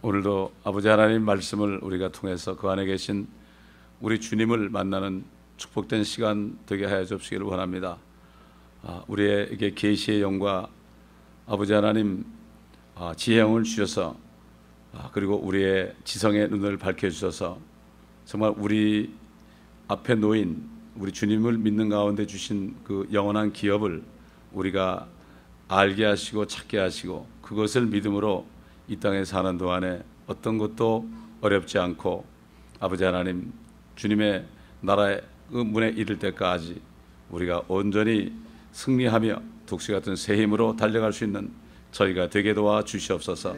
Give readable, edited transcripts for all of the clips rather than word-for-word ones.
오늘도 아버지 하나님 말씀을 우리가 통해서 그 안에 계신 우리 주님을 만나는 축복된 시간 되게 하여 주시기를 원합니다. 우리에게 계시의 영과 아버지 하나님 지혜의 영을 주셔서 그리고 우리의 지성의 눈을 밝혀주셔서 정말 우리 앞에 놓인 우리 주님을 믿는 가운데 주신 그 영원한 기업을 우리가 알게 하시고 찾게 하시고 그것을 믿음으로 이 땅에 사는 동안에 어떤 것도 어렵지 않고 아버지 하나님 주님의 나라의 문에 이를 때까지 우리가 온전히 승리하며 독수 같은 새 힘으로 달려갈 수 있는 저희가 되게 도와 주시옵소서.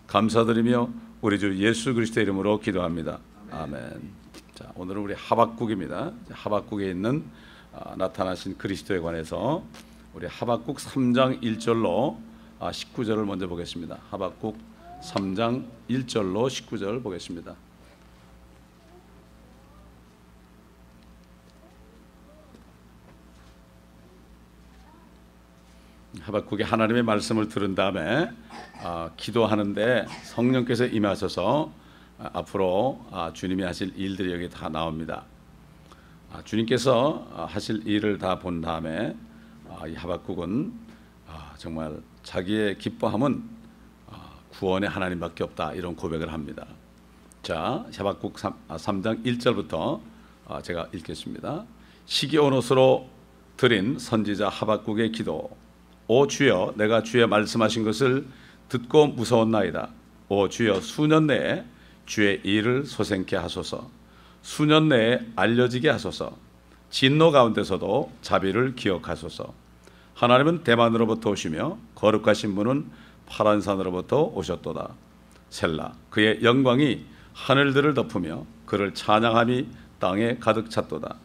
감사드리며 우리 주 예수 그리스도의 이름으로 기도합니다. 아멘. 자, 오늘은 우리 하박국입니다. 하박국에 있는 나타나신 그리스도에 관해서 우리 하박국 3장 1절로 19절을 먼저 보겠습니다. 하박국 3장 1절로 19절 보겠습니다. 하박국이 하나님의 말씀을 들은 다음에 기도하는데 성령께서 임하셔서 앞으로 주님이 하실 일들이 여기 다 나옵니다. 주님께서 하실 일을 다 본 다음에 이 하박국은 정말 자기의 기뻐함은 구원의 하나님밖에 없다 이런 고백을 합니다. 자, 하박국 3장 1절부터 제가 읽겠습니다. 시기온옷으로 드린 선지자 하박국의 기도. 오 주여, 내가 주의 말씀하신 것을 듣고 무서웠나이다. 오 주여, 수년 내에 주의 일을 소생케 하소서. 수년 내에 알려지게 하소서. 진노 가운데서도 자비를 기억하소서. 하나님은 대만으로부터 오시며 거룩하신 분은 파란 산으로부터 오셨도다. 셀라. 그의 영광이 하늘들을 덮으며 그를 찬양함이 땅에 가득 찼도다.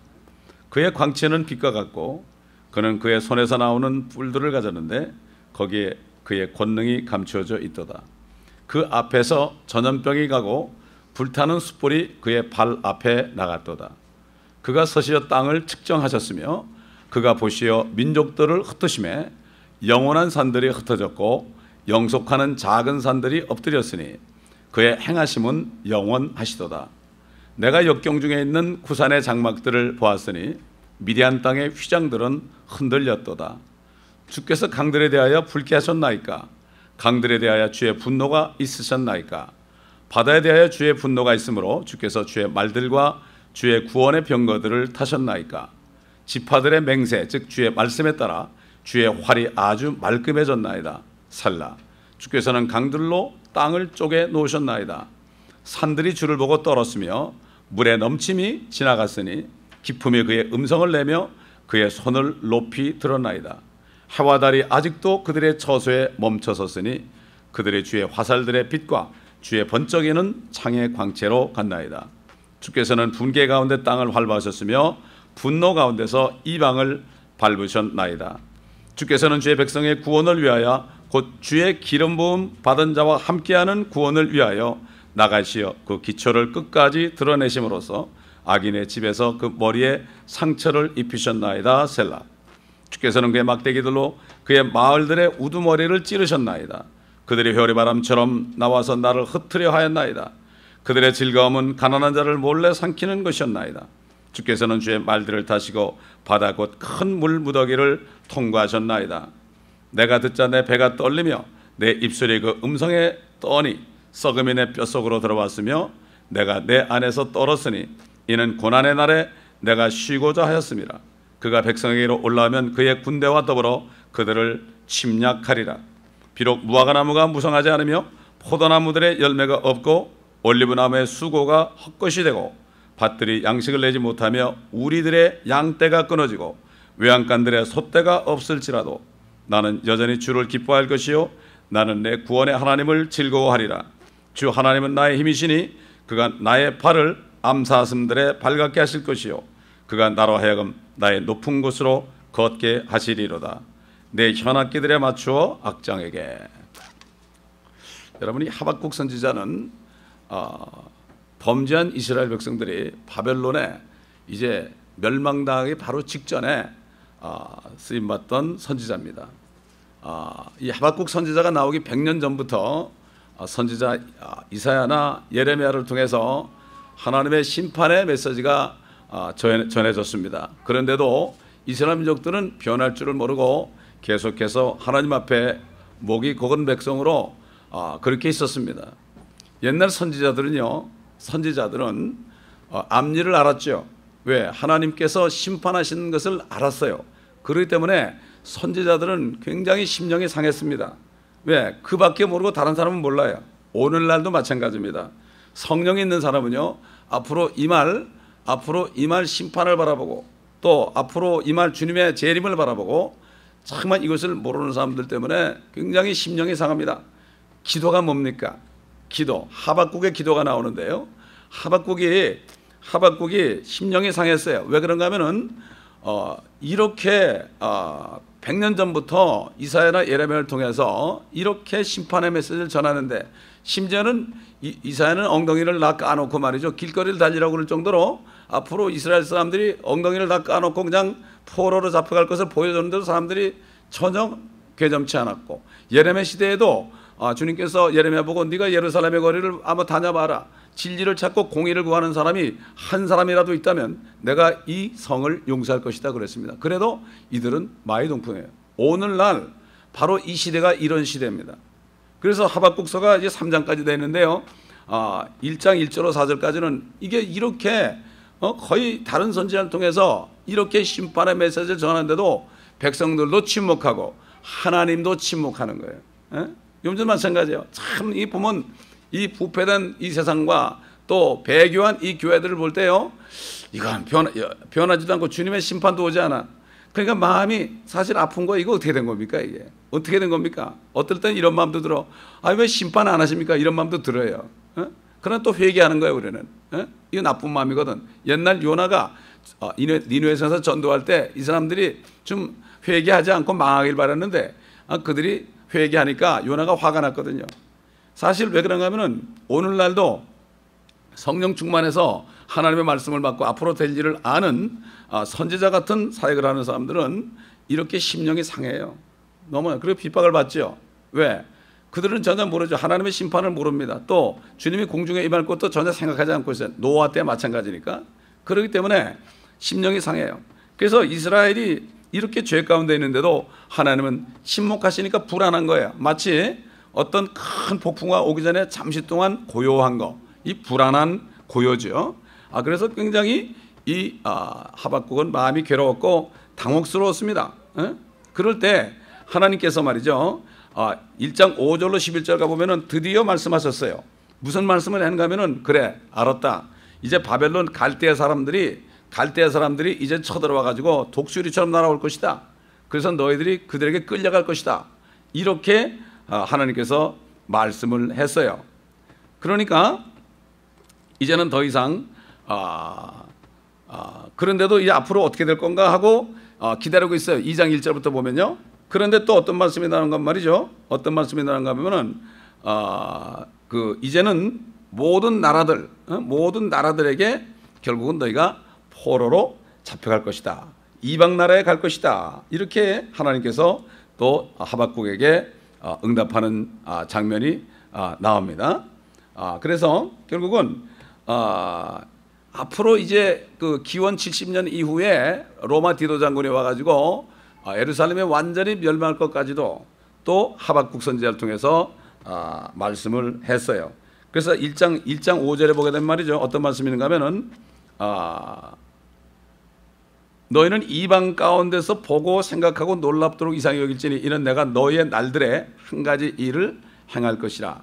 그의 광채는 빛과 같고 그는 그의 손에서 나오는 뿔들을 가졌는데 거기에 그의 권능이 감추어져 있도다. 그 앞에서 전염병이 가고 불타는 숯불이 그의 발 앞에 나갔도다. 그가 서시어 땅을 측정하셨으며 그가 보시어 민족들을 흩으심에 영원한 산들이 흩어졌고 영속하는 작은 산들이 엎드렸으니 그의 행하심은 영원하시도다. 내가 역경 중에 있는 구산의 장막들을 보았으니 미디안 땅의 휘장들은 흔들렸도다. 주께서 강들에 대하여 불쾌 하셨나이까? 강들에 대하여 주의 분노가 있으셨나이까? 바다에 대하여 주의 분노가 있으므로 주께서 주의 말들과 주의 구원의 병거들을 타셨나이까? 지파들의 맹세 즉 주의 말씀에 따라 주의 활이 아주 말끔해졌나이다. 살라. 주께서는 강들로 땅을 쪼개 놓으셨나이다. 산들이 주를 보고 떨었으며 물의 넘침이 지나갔으니 기품이 그의 음성을 내며 그의 손을 높이 들었나이다. 해와 달이 아직도 그들의 처소에 멈춰섰으니 그들의 주의 화살들의 빛과 주의 번쩍이는 창의 광채로 갔나이다. 주께서는 분계 가운데 땅을 활보하셨으며 분노 가운데서 이방을 밟으셨나이다. 주께서는 주의 백성의 구원을 위하여 곧 주의 기름 부음 받은 자와 함께하는 구원을 위하여 나가시어 그 기초를 끝까지 드러내심으로써 악인의 집에서 그 머리에 상처를 입히셨나이다. 셀라. 주께서는 그의 막대기들로 그의 마을들의 우두머리를 찌르셨나이다. 그들의 회오리바람처럼 나와서 나를 흩트려 하였나이다. 그들의 즐거움은 가난한 자를 몰래 삼키는 것이었나이다. 주께서는 주의 말들을 타시고 바다 곧 큰 물 무더기를 통과하셨나이다. 내가 듣자 내 배가 떨리며 내 입술이 그 음성에 떠니 썩음이 내 뼛속으로 들어왔으며 내가 내 안에서 떨었으니 이는 고난의 날에 내가 쉬고자 하였습니다. 그가 백성에게로 올라오면 그의 군대와 더불어 그들을 침략하리라. 비록 무화과나무가 무성하지 않으며 포도나무들의 열매가 없고 올리브나무의 수고가 헛것이 되고 밭들이 양식을 내지 못하며 우리들의 양떼가 끊어지고 외양간들의 솥대가 없을지라도 나는 여전히 주를 기뻐할 것이요 나는 내 구원의 하나님을 즐거워하리라. 주 하나님은 나의 힘이시니 그가 나의 발을 암사슴들에 발갛게 하실 것이요 그가 나로 하여금 나의 높은 곳으로 걷게 하시리로다. 내 현악기들에 맞추어 악장에게. 여러분이 하박국 선지자는 범죄한 이스라엘 백성들이 바벨론에 이제 멸망당하기 바로 직전에 쓰임받던 선지자입니다. 이 하박국 선지자가 나오기 100년 전부터 선지자 이사야나 예레미야를 통해서 하나님의 심판의 메시지가 전해졌습니다. 그런데도 이스라엘 민족들은 변할 줄을 모르고 계속해서 하나님 앞에 목이 고른 백성으로 그렇게 있었습니다. 옛날 선지자들은 앞일을 알았죠. 왜? 하나님께서 심판하시는 것을 알았어요. 그렇기 때문에 선지자들은 굉장히 심령이 상했습니다. 왜? 그 밖에 모르고 다른 사람은 몰라요. 오늘날도 마찬가지입니다. 성령이 있는 사람은요, 앞으로 임할 심판을 바라보고 또 앞으로 임할 주님의 재림을 바라보고 정말 이것을 모르는 사람들 때문에 굉장히 심령이 상합니다. 기도가 뭡니까? 기도. 하박국의 기도가 나오는데요. 하박국이 심령이 상했어요. 왜 그런가 하면은 이렇게 100년 전부터 이사야나 예레미야를 통해서 이렇게 심판의 메시지를 전하는데, 심지어는 이사야는 엉덩이를 다 까놓고 말이죠, 길거리를 달리라고 그럴 정도로 앞으로 이스라엘 사람들이 엉덩이를 다 까놓고 그냥 포로로 잡혀갈 것을 보여줬는데도 사람들이 전혀 괴점치 않았고, 예레미야 시대에도 주님께서 예레미야 보고 네가 예루살렘의 거리를 한번 다녀봐라. 진리를 찾고 공의를 구하는 사람이 한 사람이라도 있다면 내가 이 성을 용서할 것이다 그랬습니다. 그래도 이들은 마이동풍이에요. 오늘날 바로 이 시대가 이런 시대입니다. 그래서 하박국서가 이제 3장까지 되는데요. 1장 1절로 4절까지는 이게 이렇게 거의 다른 선지자를 통해서 이렇게 심판의 메시지를 전하는데도 백성들도 침묵하고 하나님도 침묵하는 거예요. 요즘 마찬가지예요. 참 이 보면 이 부패된 이 세상과 또 배교한 이 교회들을 볼 때요, 이건 변하지도 않고 주님의 심판도 오지 않아. 그러니까 마음이 사실 아픈 거, 이거 어떻게 된 겁니까? 이게 어떻게 된 겁니까? 어떨 땐 이런 마음도 들어. 왜 심판 안 하십니까? 이런 마음도 들어요. 그러나 또 회개하는 거예요, 우리는. 이거 나쁜 마음이거든. 옛날 요나가 니느웨에서 전도할 때 이 사람들이 좀 회개하지 않고 망하길 바랐는데 그들이 회개하니까 요나가 화가 났거든요. 사실 왜 그런가 하면은 오늘날도 성령 충만해서 하나님의 말씀을 받고 앞으로 될 일을 아는 선지자 같은 사역을 하는 사람들은 이렇게 심령이 상해요. 너무. 그리고 핍박을 받죠. 왜? 그들은 전혀 모르죠. 하나님의 심판을 모릅니다. 또 주님이 공중에 임할 것도 전혀 생각하지 않고 있어요. 노아 때 마찬가지니까. 그렇기 때문에 심령이 상해요. 그래서 이스라엘이 이렇게 죄 가운데 있는데도 하나님은 침묵하시니까 불안한 거예요. 마치 어떤 큰 폭풍과 오기 전에 잠시 동안 고요한 거, 이 불안한 고요죠. 그래서 굉장히 이 하박국은 마음이 괴로웠고 당혹스러웠습니다. 그럴 때 하나님께서 말이죠, 1장 5절로 11절 가보면은 드디어 말씀하셨어요. 무슨 말씀을 했는가 하면은, 그래 알았다. 이제 바벨론 갈대아 사람들이 이제 쳐들어와 가지고 독수리처럼 날아올 것이다. 그래서 너희들이 그들에게 끌려갈 것이다. 이렇게 하나님께서 말씀을 했어요. 그러니까 이제는 더 이상 그런데도 이제 앞으로 어떻게 될 건가 하고 기다리고 있어요. 2장 1절부터 보면요. 그런데 또 어떤 말씀이 나오는가 말이죠. 어떤 말씀이 나오는가 하면은 이제는 모든 나라들에게 결국은 너희가 포로로 잡혀갈 것이다. 이방 나라에 갈 것이다. 이렇게 하나님께서 또 하박국에게 응답하는 장면이 나옵니다. 그래서 결국은 앞으로 이제 그 기원 70년 이후에 로마 디도 장군이 와가지고 예루살렘이 완전히 멸망할 것까지도 또 하박국 선지자를 통해서 말씀을 했어요. 그래서 1장 5절에 보게 되면 말이죠. 어떤 말씀이 있는가 하면은 너희는 이방 가운데서 보고 생각하고 놀랍도록 이상히 여길지니 이는 내가 너희의 날들에 한 가지 일을 행할 것이라.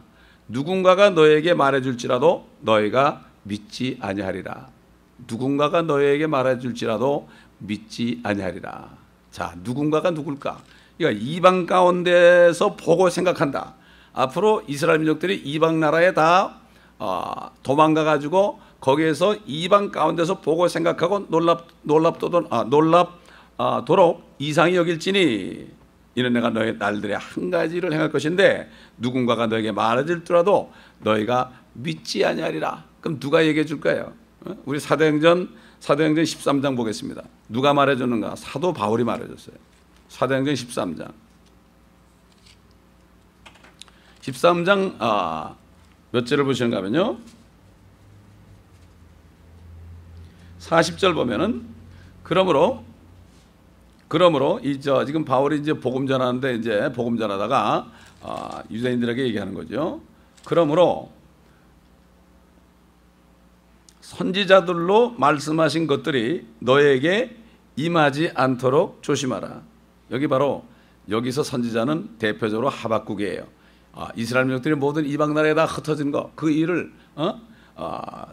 누군가가 너에게 말해줄지라도 너희가 믿지 아니하리라. 누군가가 너에게 말해줄지라도 믿지 아니하리라. 자, 누군가가 누굴까? 그러니까 이방 가운데서 보고 생각한다. 앞으로 이스라엘 민족들이 이방 나라에 다 도망가 가지고 거기에서 이방 가운데서 보고 생각하고 놀랍도록 이상히 여길지니 이는 내가 너의 날들에 한 가지를 행할 것인데 누군가가 너에게 말해줄지라도 너희가 믿지 아니하리라. 그럼 누가 얘기해 줄까요? 우리 사도행전 13장 보겠습니다. 누가 말해줬는가? 사도 바울이 말해줬어요. 사도행전 13장 13장 몇 절을 보시는가 하면요, 40절 보면은 그러므로 지금 바울이 이제 복음 전하는데, 이제 복음 전하다가 유대인들에게 얘기하는 거죠. 그러므로 선지자들로 말씀하신 것들이 너에게 임하지 않도록 조심하라. 여기서 선지자는 대표적으로 하박국이에요. 이스라엘 민족들이 모든 이방 나라에 다 흩어진 거, 그 일을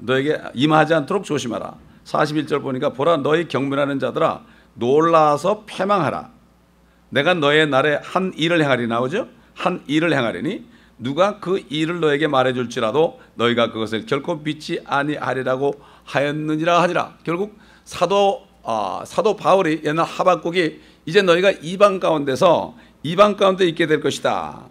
너에게 임하지 않도록 조심하라. 41절 보니까 보라, 너희 경멸하는 자들아 놀라서 패망하라. 내가 너의 날에 한 일을 행하리. 나오죠? 한 일을 행하리니 누가 그 일을 너에게 말해줄지라도 너희가 그것을 결코 믿지 아니하리라고 하였느니라 하니라. 결국 사도 바울이, 옛날 하박국이 이제 너희가 이방 가운데 있게 될 것이다.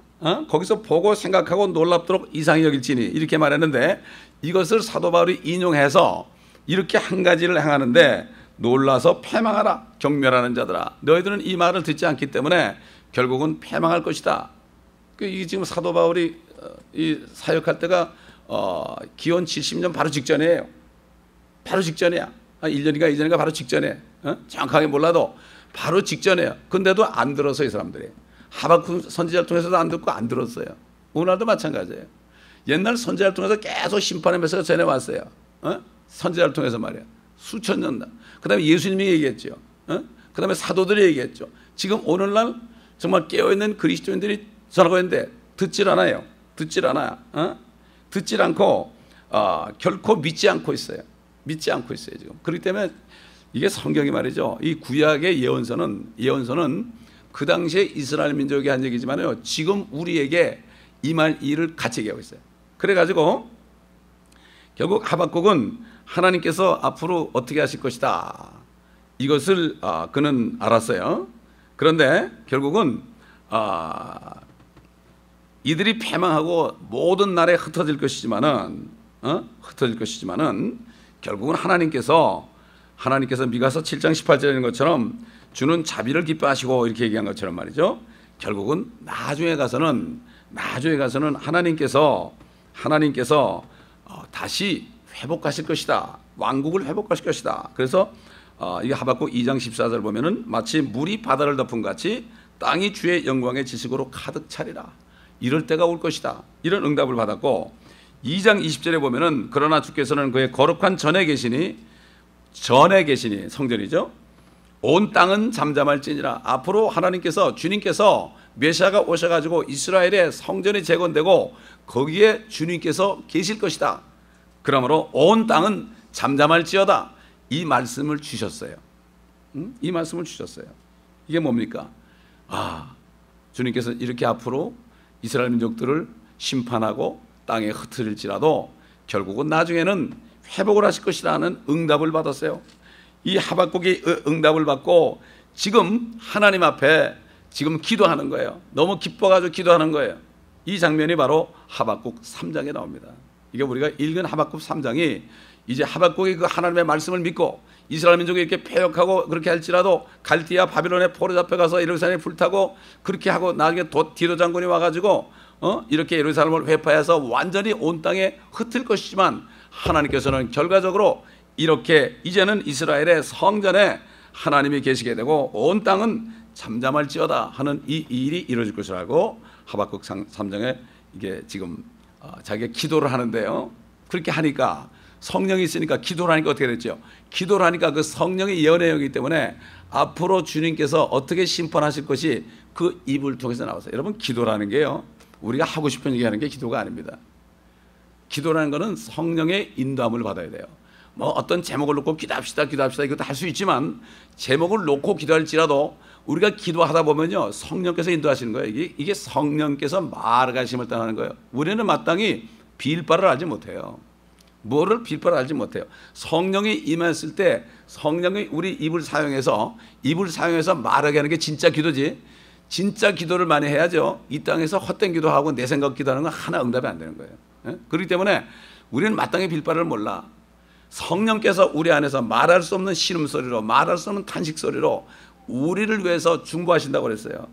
거기서 보고 생각하고 놀랍도록 이상히 여길지니, 이렇게 말했는데, 이것을 사도 바울이 인용해서 이렇게 한 가지를 행하는데, 놀라서 패망하라. 경멸하는 자들아, 너희들은 이 말을 듣지 않기 때문에 결국은 패망할 것이다. 이게 지금 사도 바울이 이 사역할 때가 기원 70년 바로 직전이에요. 바로 직전이야. 1년인가 2년인가 바로 직전에, 정확하게 몰라도 바로 직전이에요. 근데도 안 들어서 이 사람들이 하박국 선지자를 통해서도 안 듣고 안 들었어요. 오늘도 마찬가지예요. 옛날 선지자를 통해서 계속 심판의 메시지가 전해왔어요. 선지자를 통해서 말이야. 수천 년. 그 다음에 예수님이 얘기했죠. 그 다음에 사도들이 얘기했죠. 지금 오늘날 정말 깨어있는 그리스도인들이 전하고 있는데 듣질 않아요. 듣질 않고 결코 믿지 않고 있어요. 지금. 그렇기 때문에 이게 성경이 말이죠. 이 구약의 예언서는 그 당시에 이스라엘 민족이 한 얘기지만요, 지금 우리에게 임할 일을 같이 얘기하고 있어요. 그래가지고 결국 하박국은 하나님께서 앞으로 어떻게 하실 것이다, 이것을 그는 알았어요. 그런데 결국은 이들이 패망하고 모든 나라에 흩어질 것이지만은 결국은 하나님께서 미가서 7장 18절인 것처럼 주는 자비를 기뻐하시고 이렇게 얘기한 것처럼 말이죠. 결국은 나중에 가서는 하나님께서 다시 회복하실 것이다. 왕국을 회복하실 것이다. 그래서 이 하박국 2장 14절 보면은 마치 물이 바다를 덮은 같이 땅이 주의 영광의 지식으로 가득 차리라. 이럴 때가 올 것이다. 이런 응답을 받았고, 2장 20절에 보면은 그러나 주께서는 그의 거룩한 전에 계시니 성전이죠. 온 땅은 잠잠할지니라. 앞으로 주님께서 메시아가 오셔가지고 이스라엘의 성전이 재건되고 거기에 주님께서 계실 것이다. 그러므로 온 땅은 잠잠할지어다. 이 말씀을 주셨어요. 이 말씀을 주셨어요. 이게 뭡니까? 주님께서 이렇게 앞으로 이스라엘 민족들을 심판하고 땅에 흩어질지라도 결국은 나중에는 회복을 하실 것이라는 응답을 받았어요. 이 하박국이 응답을 받고 지금 하나님 앞에 지금 기도하는 거예요. 너무 기뻐가지고 기도하는 거예요. 이 장면이 바로 하박국 3장에 나옵니다. 이게 우리가 읽은 하박국 3장이 이제 하박국이 그 하나님의 말씀을 믿고 이스라엘 민족이 이렇게 패역하고 그렇게 할지라도 갈디아 바빌론에 포로 잡혀가서 예루살렘에 불타고 그렇게 하고 나중에 디도 장군이 와가지고 이렇게 예루살렘을 회파해서 완전히 온 땅에 흩을 것이지만, 하나님께서는 결과적으로 이렇게 이제는 이스라엘의 성전에 하나님이 계시게 되고 온 땅은 잠잠할지어다 하는 이 일이 이루어질 것을 알고 하박국 3장에 이게 지금 자기가 기도를 하는데요. 그렇게 하니까 성령이 있으니까 기도를 하니까 어떻게 됐죠? 기도를 하니까 그 성령의 예언의 영이기 때문에 앞으로 주님께서 어떻게 심판하실 것이 그 입을 통해서 나왔어요. 여러분, 기도라는 게요, 우리가 하고 싶은 얘기하는 게 기도가 아닙니다. 기도라는 것은 성령의 인도함을 받아야 돼요. 뭐 어떤 제목을 놓고 기도합시다 이것도 할 수 있지만, 제목을 놓고 기도할지라도 우리가 기도하다 보면요, 성령께서 인도하시는 거예요. 이게 성령께서 말하심을 따르는 거예요. 우리는 마땅히 빌바를 알지 못해요. 뭐를 빌바를 알지 못해요. 성령이 임했을 때 성령이 우리 입을 사용해서 말하게 하는 게 진짜 기도지. 진짜 기도를 많이 해야죠. 이 땅에서 헛된 기도하고 내 생각 기도하는 건 하나 응답이 안 되는 거예요. 그렇기 때문에 우리는 마땅히 빌바를 몰라. 성령께서 우리 안에서 말할 수 없는 신음소리로, 말할 수 없는 탄식소리로 우리를 위해서 중보하신다고 그랬어요.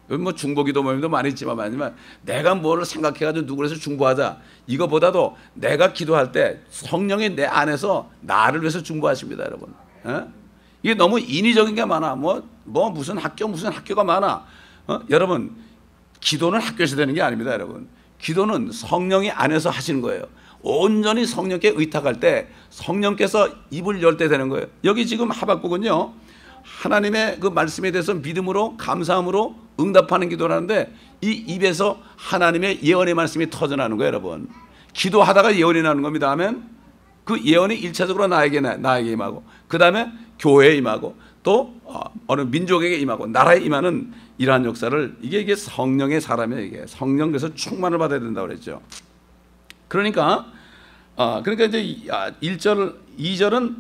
뭐 중보기도 모임도 많이 있지만 내가 뭐를 생각해가지고 누구를 해서 중보하자, 이거보다도 내가 기도할 때 성령이 내 안에서 나를 위해서 중보하십니다, 여러분. 이게 너무 인위적인 게 많아. 무슨 학교가 많아. 여러분, 기도는 학교에서 되는 게 아닙니다, 여러분. 기도는 성령이 안에서 하시는 거예요. 온전히 성령께 의탁할 때 성령께서 입을 열 때 되는 거예요. 여기 지금 하박국은요, 하나님의 그 말씀에 대해서 믿음으로 감사함으로 응답하는 기도라는데, 이 입에서 하나님의 예언의 말씀이 터져나오는 거예요, 여러분. 기도하다가 예언이 나오는 겁니다. 아멘. 그 예언이 1차적으로 나에게 임하고, 그 다음에 교회에 임하고, 또 어느 민족에게 임하고, 나라에 임하는 이러한 역사를, 이게 성령의 사람이에요. 이게 성령, 그래서 충만을 받아야 된다고 그랬죠. 그러니까 이제 1절, 2절은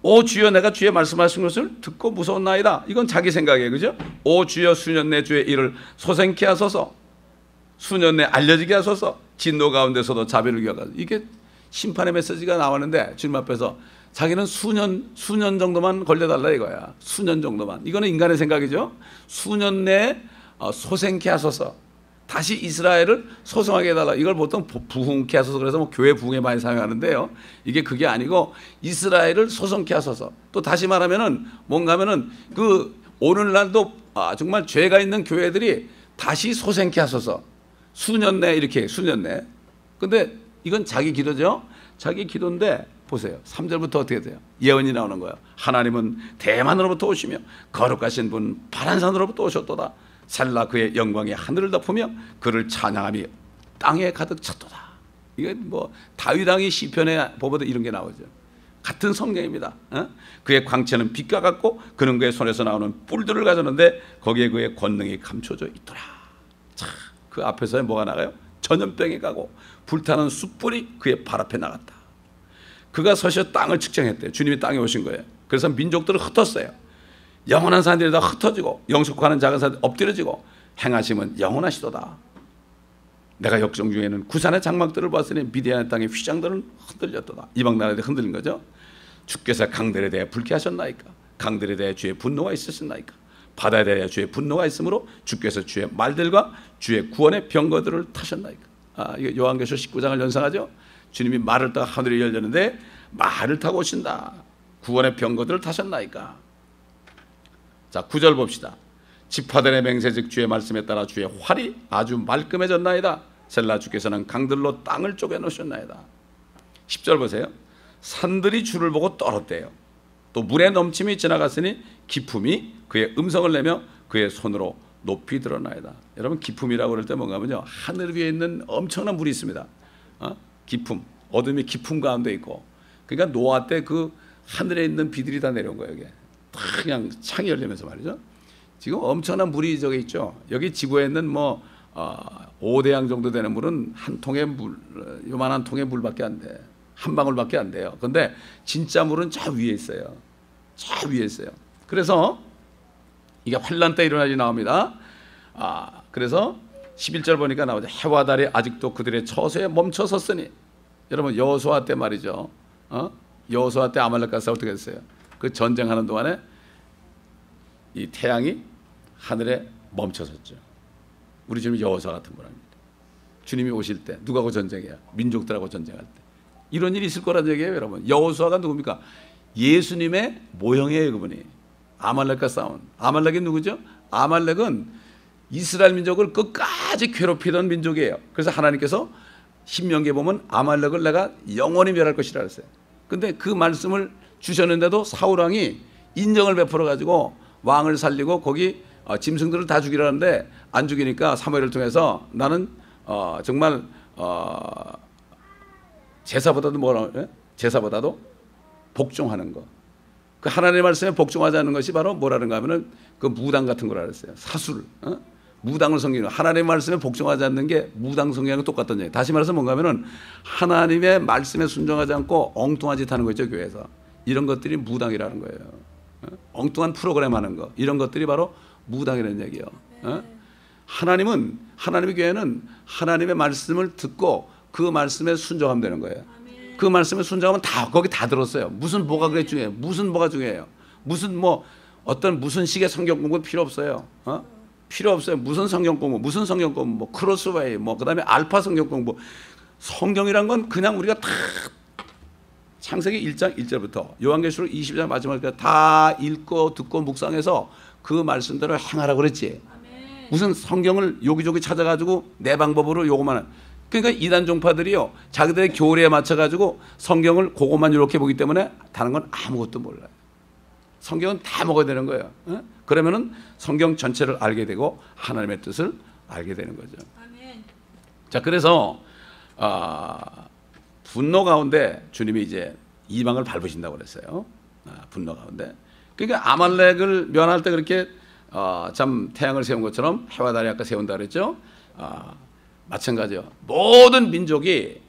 오 주여 내가 주의 말씀하신 것을 듣고 무서웠나이다. 이건 자기 생각이에요. 그죠? 오 주여 수년 내 주의 일을 소생케 하소서. 수년 내 알려지게 하소서. 진노 가운데서도 자비를 기억하소서. 이게 심판의 메시지가 나왔는데 주님 앞에서 자기는 수년 정도만 걸려달라 이거야. 수년 정도만. 이거는 인간의 생각이죠. 수년 내에 소생케 하소서. 다시 이스라엘을 소송하게 해달라. 이걸 보통 부흥케 하소서, 그래서 뭐 교회 부흥에 많이 사용하는데요. 이게 그게 아니고 이스라엘을 소송케 하소서. 또 다시 말하면은 뭔가 하면은 그 오늘날도 정말 죄가 있는 교회들이 다시 소생케 하소서. 수년 내 이렇게 수년 내. 근데 이건 자기 기도죠. 자기 기도인데 보세요. 3절부터 어떻게 돼요? 예언이 나오는 거예요. 하나님은 대만으로부터 오시며 거룩하신 분 바란산으로부터 오셨도다. 셀라 그의 영광이 하늘을 덮으며 그를 찬양함이 땅에 가득 찼도다. 이게 뭐 다윗 왕의 시편에 보면 이런 게 나오죠. 같은 성경입니다. 그의 광채는 빛과 같고 그는 그의 손에서 나오는 뿔들을 가졌는데 거기에 그의 권능이 감춰져 있더라. 자, 그 앞에서 뭐가 나가요? 전염병이 가고 불타는 숯불이 그의 발 앞에 나갔다. 그가 서서 땅을 측정했대요. 주님이 땅에 오신 거예요. 그래서 민족들을 흩었어요. 영원한 산들이 다 흩어지고 영속하는 작은 산들이 엎드려지고 행하심은 영원하시도다. 내가 역정 중에는 구산의 장막들을 봤으니 미디안의 땅의 휘장들은 흔들렸도다. 이방 나라들이 흔들린 거죠. 주께서 강들에 대해 불쾌하셨나이까? 강들에 대해 주의 분노가 있으셨나이까? 바다에 대해 주의 분노가 있으므로 주께서 주의 말들과 주의 구원의 병거들을 타셨나이까? 이거 요한계시록 19장을 연상하죠. 주님이 말을 타고 하늘이 열렸는데 말을 타고 오신다. 구원의 병거들을 타셨나이까? 자, 9절 봅시다. 지파들의 맹세 즉 주의 말씀에 따라 주의 활이 아주 말끔해졌나이다. 셀라 주께서는 강들로 땅을 쪼개 놓으셨나이다. 10절 보세요. 산들이 주를 보고 떨었대요. 또 물의 넘침이 지나갔으니 기품이 그의 음성을 내며 그의 손으로 높이 드러나이다. 여러분, 기품이라고 그럴 때 뭔가 하면요, 하늘 위에 있는 엄청난 물이 있습니다. 기품, 어둠이 기품 가운데 있고, 그러니까 노아 때 그 하늘에 있는 비들이 다 내려온 거예요. 이게 그냥 창이 열리면서 말이죠. 지금 엄청난 물이 저기 있죠. 여기 지구에 있는 뭐 5대양 정도 되는 물은 한 통의 물, 요만한 통의 물밖에 안 돼. 한 방울밖에 안 돼요. 근데 진짜 물은 저 위에 있어요. 저 위에 있어요. 그래서 이게 환란 때 일어나지 나옵니다. 그래서 11절 보니까 나오죠. 해와 달이 아직도 그들의 처소에 멈춰 섰으니. 여러분, 여호수아 때 말이죠. 여호수아 때 아말렉과 싸울 때 어떻게 했어요? 그 전쟁하는 동안에 이 태양이 하늘에 멈춰섰죠. 우리 주님 여호수아 같은 분입니다. 주님이 오실 때 누구하고 전쟁해야? 민족들하고 전쟁할 때. 이런 일이 있을 거란 얘기예요, 여러분. 여호수아가 누굽니까? 예수님의 모형이에요, 그분이. 아말렉과 싸운. 아말렉이 누구죠? 아말렉은 이스라엘 민족을 끝까지 괴롭히던 민족이에요. 그래서 하나님께서 신명기에 보면 아말렉을 내가 영원히 멸할 것이라 했어요. 근데 그 말씀을 주셨는데도 사울 왕이 인정을 베풀어 가지고 왕을 살리고 거기 짐승들을 다 죽이라는데 안 죽이니까 사무엘을 통해서 나는 정말 제사보다도 뭐라 제사보다도 복종하는 거. 그 하나님의 말씀에 복종하지 않는 것이 바로 뭐라는가 하면은 그 무당 같은 거라 그랬어요. 사술. 무당을 섬기는 하나님의 말씀에 복종하지 않는 게 무당 섬기는 똑같은 얘기. 다시 말해서 뭔가 하면은 하나님의 말씀에 순종하지 않고 엉뚱한 짓 하는 거 있죠, 교회에서. 이런 것들이 무당이라는 거예요. 엉뚱한 프로그램 하는 거. 이런 것들이 바로 무당이라는 얘기예요. 하나님은, 하나님의 교회는 하나님의 말씀을 듣고 그 말씀에 순종하면 되는 거예요. 그 말씀에 순종하면 다 거기 다 들었어요. 무슨 뭐가 그래 중요해요? 무슨 뭐가 중요해요? 무슨 뭐 어떤 무슨 식의 성경 공부 필요 없어요. 필요 없어요. 무슨 성경 공부, 무슨 성경 공부, 뭐 크로스웨이, 뭐 그다음에 알파 성경 공부. 성경이란 건 그냥 우리가 다 창세기 1장 1절부터 요한계시록 20장 마지막까지 다 읽고 듣고 묵상해서 그 말씀대로 행하라고 그랬지. 무슨 성경을 여기저기 찾아가지고 내 방법으로 요거만. 그러니까 이단 종파들이요, 자기들의 교리에 맞춰가지고 성경을 그것만 이렇게 보기 때문에 다른 건 아무것도 몰라요. 성경은 다 먹어야 되는 거예요. 어? 그러면은 성경 전체를 알게 되고 하나님의 뜻을 알게 되는 거죠. 아멘. 자, 그래서 분노 가운데 주님이 이제 이방을 밟으신다고 그랬어요. 분노 가운데. 그러니까 아말렉을 멸할 때 그렇게 참 태양을 세운 것처럼 해와 달이 아까 세운다 그랬죠. 마찬가지요. 모든 민족이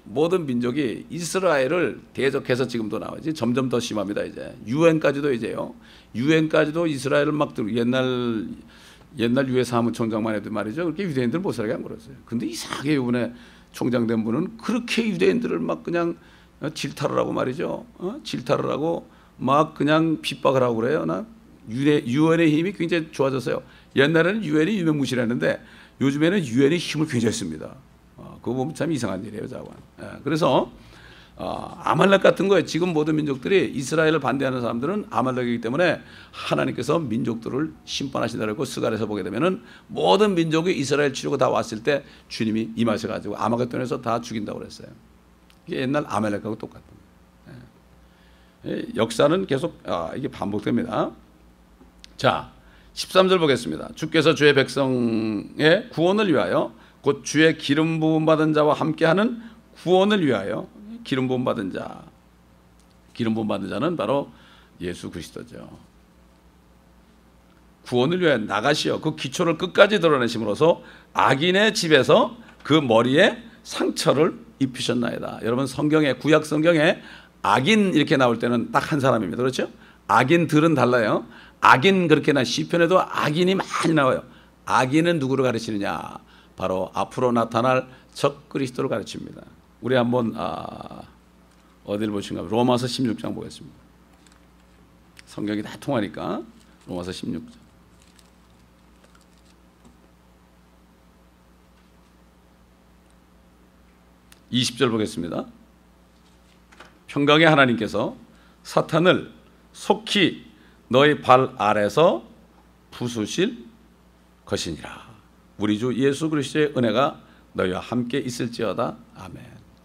이스라엘을 대적해서 지금도 나오지. 점점 더 심합니다. 이제 유엔까지도 이제요. 유엔까지도 이스라엘을 막 옛날 유엔 사무총장만 해도 말이죠. 그렇게 유대인들 못 살게 안 그랬어요. 근데 이상하게 이번에 총장 된 분은 그렇게 유대인들을 막 그냥 질타를 하고 말이죠. 질타를 하고 막 그냥 핍박을 하고 그래요. 나 유엔의 힘이 굉장히 좋아졌어요. 옛날에는 유엔이 유명무실했는데 요즘에는 유엔의 힘을 굉장히 씁니다. 그거 보면 참 이상한 일이에요, 자관. 그래서 아말렉 같은 거예요. 지금 모든 민족들이 이스라엘을 반대하는 사람들은 아말렉이기 때문에 하나님께서 민족들을 심판하신다고 했고, 스갈에서 보게 되면은 모든 민족이 이스라엘 치려고 다 왔을 때 주님이 임하셔가지고 아마겟돈에서 다 죽인다고 그랬어요. 이게 옛날 아말렉하고 똑같은 거예요. 역사는 계속 이게 반복됩니다. 자, 13절 보겠습니다. 주께서 주의 백성의 구원을 위하여 곧 주의 기름 부음 받은 자와 함께하는 구원을 위하여. 기름 부음 받은 자, 기름 부음 받은 자는 바로 예수 그리스도죠. 구원을 위하여 나가시어 그 기초를 끝까지 드러내심으로써 악인의 집에서 그 머리에 상처를 입히셨나이다. 여러분, 성경에, 구약 성경에 악인 이렇게 나올 때는 딱 한 사람입니다. 그렇죠? 악인들은 달라요. 악인, 그렇게나 시편에도 악인이 많이 나와요. 악인은 누구를 가르치느냐? 바로 앞으로 나타날 적 그리스도를 가르칩니다. 우리 한번 어디를 보신가? 로마서 16장 보겠습니다. 성경이 다 통하니까 로마서 16장. 20절 보겠습니다. 평강의 하나님께서 사탄을 속히 너희 발 아래서 부수실 것이니라. 우리 주 예수 그리스도의 은혜가 너희와 함께 있을지어다. 아멘.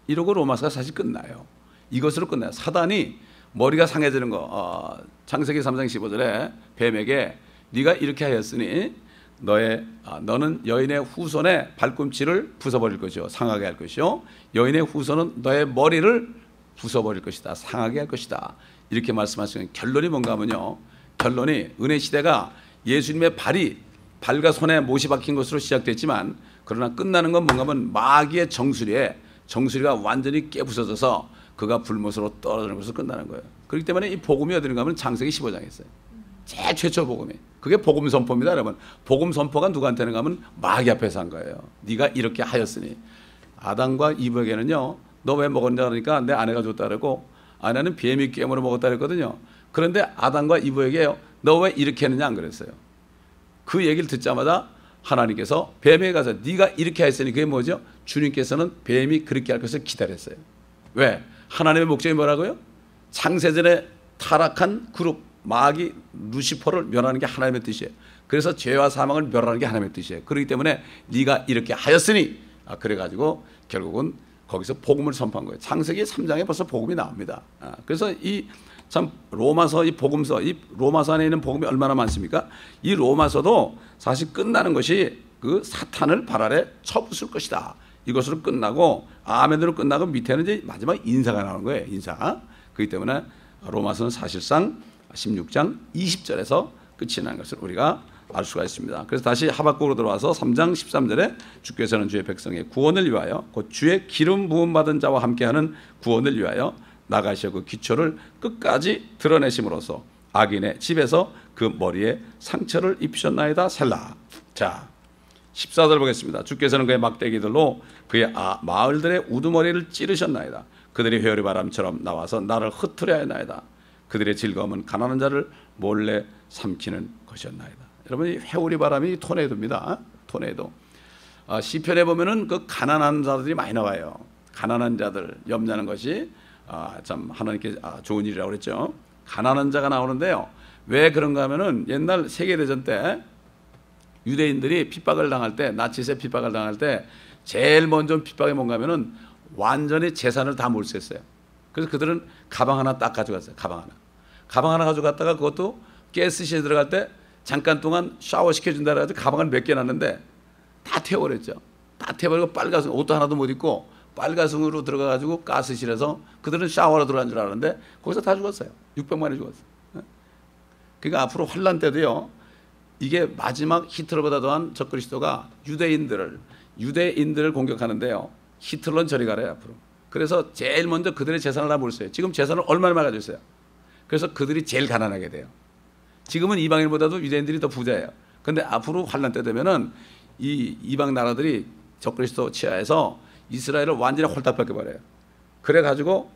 이러고 로마서가 사실 끝나요. 이것으로 끝나요. 사단이 머리가 상해지는 거. 창세기 3장 15절에 뱀에게 네가 이렇게 하였으니 너는 여인의 후손의 발꿈치를 부숴버릴 것이요, 상하게 할 것이요, 여인의 후손은 너의 머리를 부숴버릴 것이다, 상하게 할 것이다. 이렇게 말씀하시는 결론이 뭔가 하면요, 결론이 은혜 시대가 예수님의 발과 손에 못이 박힌 것으로 시작됐지만, 그러나 끝나는 건 뭔가 하면 마귀의 정수리가 완전히 깨부서져서 그가 불못으로 떨어지는 것으로 끝나는 거예요. 그렇기 때문에 이 복음이 어디인가 하면 창세기 15장에 있어요. 제일 최초 복음이. 그게 복음 선포입니다, 여러분. 복음 선포가 누구한테는 가면 마귀 앞에서 한 거예요. 네가 이렇게 하였으니. 아담과 이브에게는요, 너 왜 먹었냐 그러니까 내 아내가 줬다 그러고, 아내는 뱀이 깨물어 먹었다 그랬거든요. 그런데 아담과 이브에게요, 너 왜 이렇게 했느냐 안 그랬어요. 그 얘기를 듣자마자 하나님께서 뱀에게 가서 네가 이렇게 했으니, 그게 뭐죠? 주님께서는 뱀이 그렇게 할 것을 기다렸어요. 왜? 하나님의 목적이 뭐라고요? 창세전에 타락한 그룹 마귀 루시퍼를 멸하는 게 하나님의 뜻이에요. 그래서 죄와 사망을 멸하는 게 하나님의 뜻이에요. 그렇기 때문에 네가 이렇게 하였으니, 그래가지고 결국은 거기서 복음을 선포한 거예요. 창세기 3장에 벌써 복음이 나옵니다. 그래서 이 참 로마서, 이 복음서, 이 로마서 안에 있는 복음이 얼마나 많습니까? 이 로마서도 사실 끝나는 것이 그 사탄을 발 아래 쳐부술 것이다, 이것으로 끝나고, 아멘으로 끝나고 밑에는 이제 마지막 인사가 나오는 거예요. 인사. 그렇기 때문에 로마서는 사실상 16장 20절에서 끝이 나는 것을 우리가 알 수가 있습니다. 그래서 다시 하박국으로 들어와서 3장 13절에 주께서는 주의 백성의 구원을 위하여 곧 주의 기름 부음 받은 자와 함께하는 구원을 위하여 나가시어 그 기초를 끝까지 드러내심으로써 악인의 집에서 그 머리에 상처를 입히셨나이다. 셀라. 자, 14절 보겠습니다. 주께서는 그의 막대기들로 그의 마을들의 우두머리를 찌르셨나이다. 그들이 회오리 바람처럼 나와서 나를 흩트려 하였나이다. 그들의 즐거움은 가난한 자를 몰래 삼키는 것이었나이다. 여러분 이 회오리 바람이 토네이도입니다. 토네이도. 시편에 보면은 그 가난한 자들이 많이 나와요. 가난한 자들 염려하는 것이 참 하나님께 좋은 일이라고 그랬죠. 가난한 자가 나오는데요. 왜 그런가 하면은 옛날 세계대전 때 유대인들이 핍박을 당할 때, 나치세 핍박을 당할 때 제일 먼저 핍박이 뭔가 하면은 완전히 재산을 다 몰수했어요. 그래서 그들은 가방 하나 딱 가져갔어요. 가방 하나 가져갔다가 그것도 가스실에 들어갈 때 잠깐 동안 샤워 시켜준다 해가지고 가방을 몇 개 놨는데 다 태워버렸죠. 다 태워버리고 빨가슴, 옷도 하나도 못 입고 빨가슴으로 들어가가지고 가스실에서 그들은 샤워하러 들어간 줄 알았는데 거기서 다 죽었어요. 600만이 죽었어요. 그러니까 앞으로 환란 때도요. 이게 마지막 히틀러보다 더한 적그리스도가 유대인들을 공격하는데요. 히틀러는 저리 가래요 앞으로. 그래서 제일 먼저 그들의 재산을 다 몰수해요. 지금 재산을 얼마나 가지고 있어요. 그래서 그들이 제일 가난하게 돼요. 지금은 이방인보다도 유대인들이 더 부자예요. 그런데 앞으로 환란 때 되면은 이 이방 나라들이 적그리스도 치하에서 이스라엘을 완전히 홀딱 벗겨버려요. 그래가지고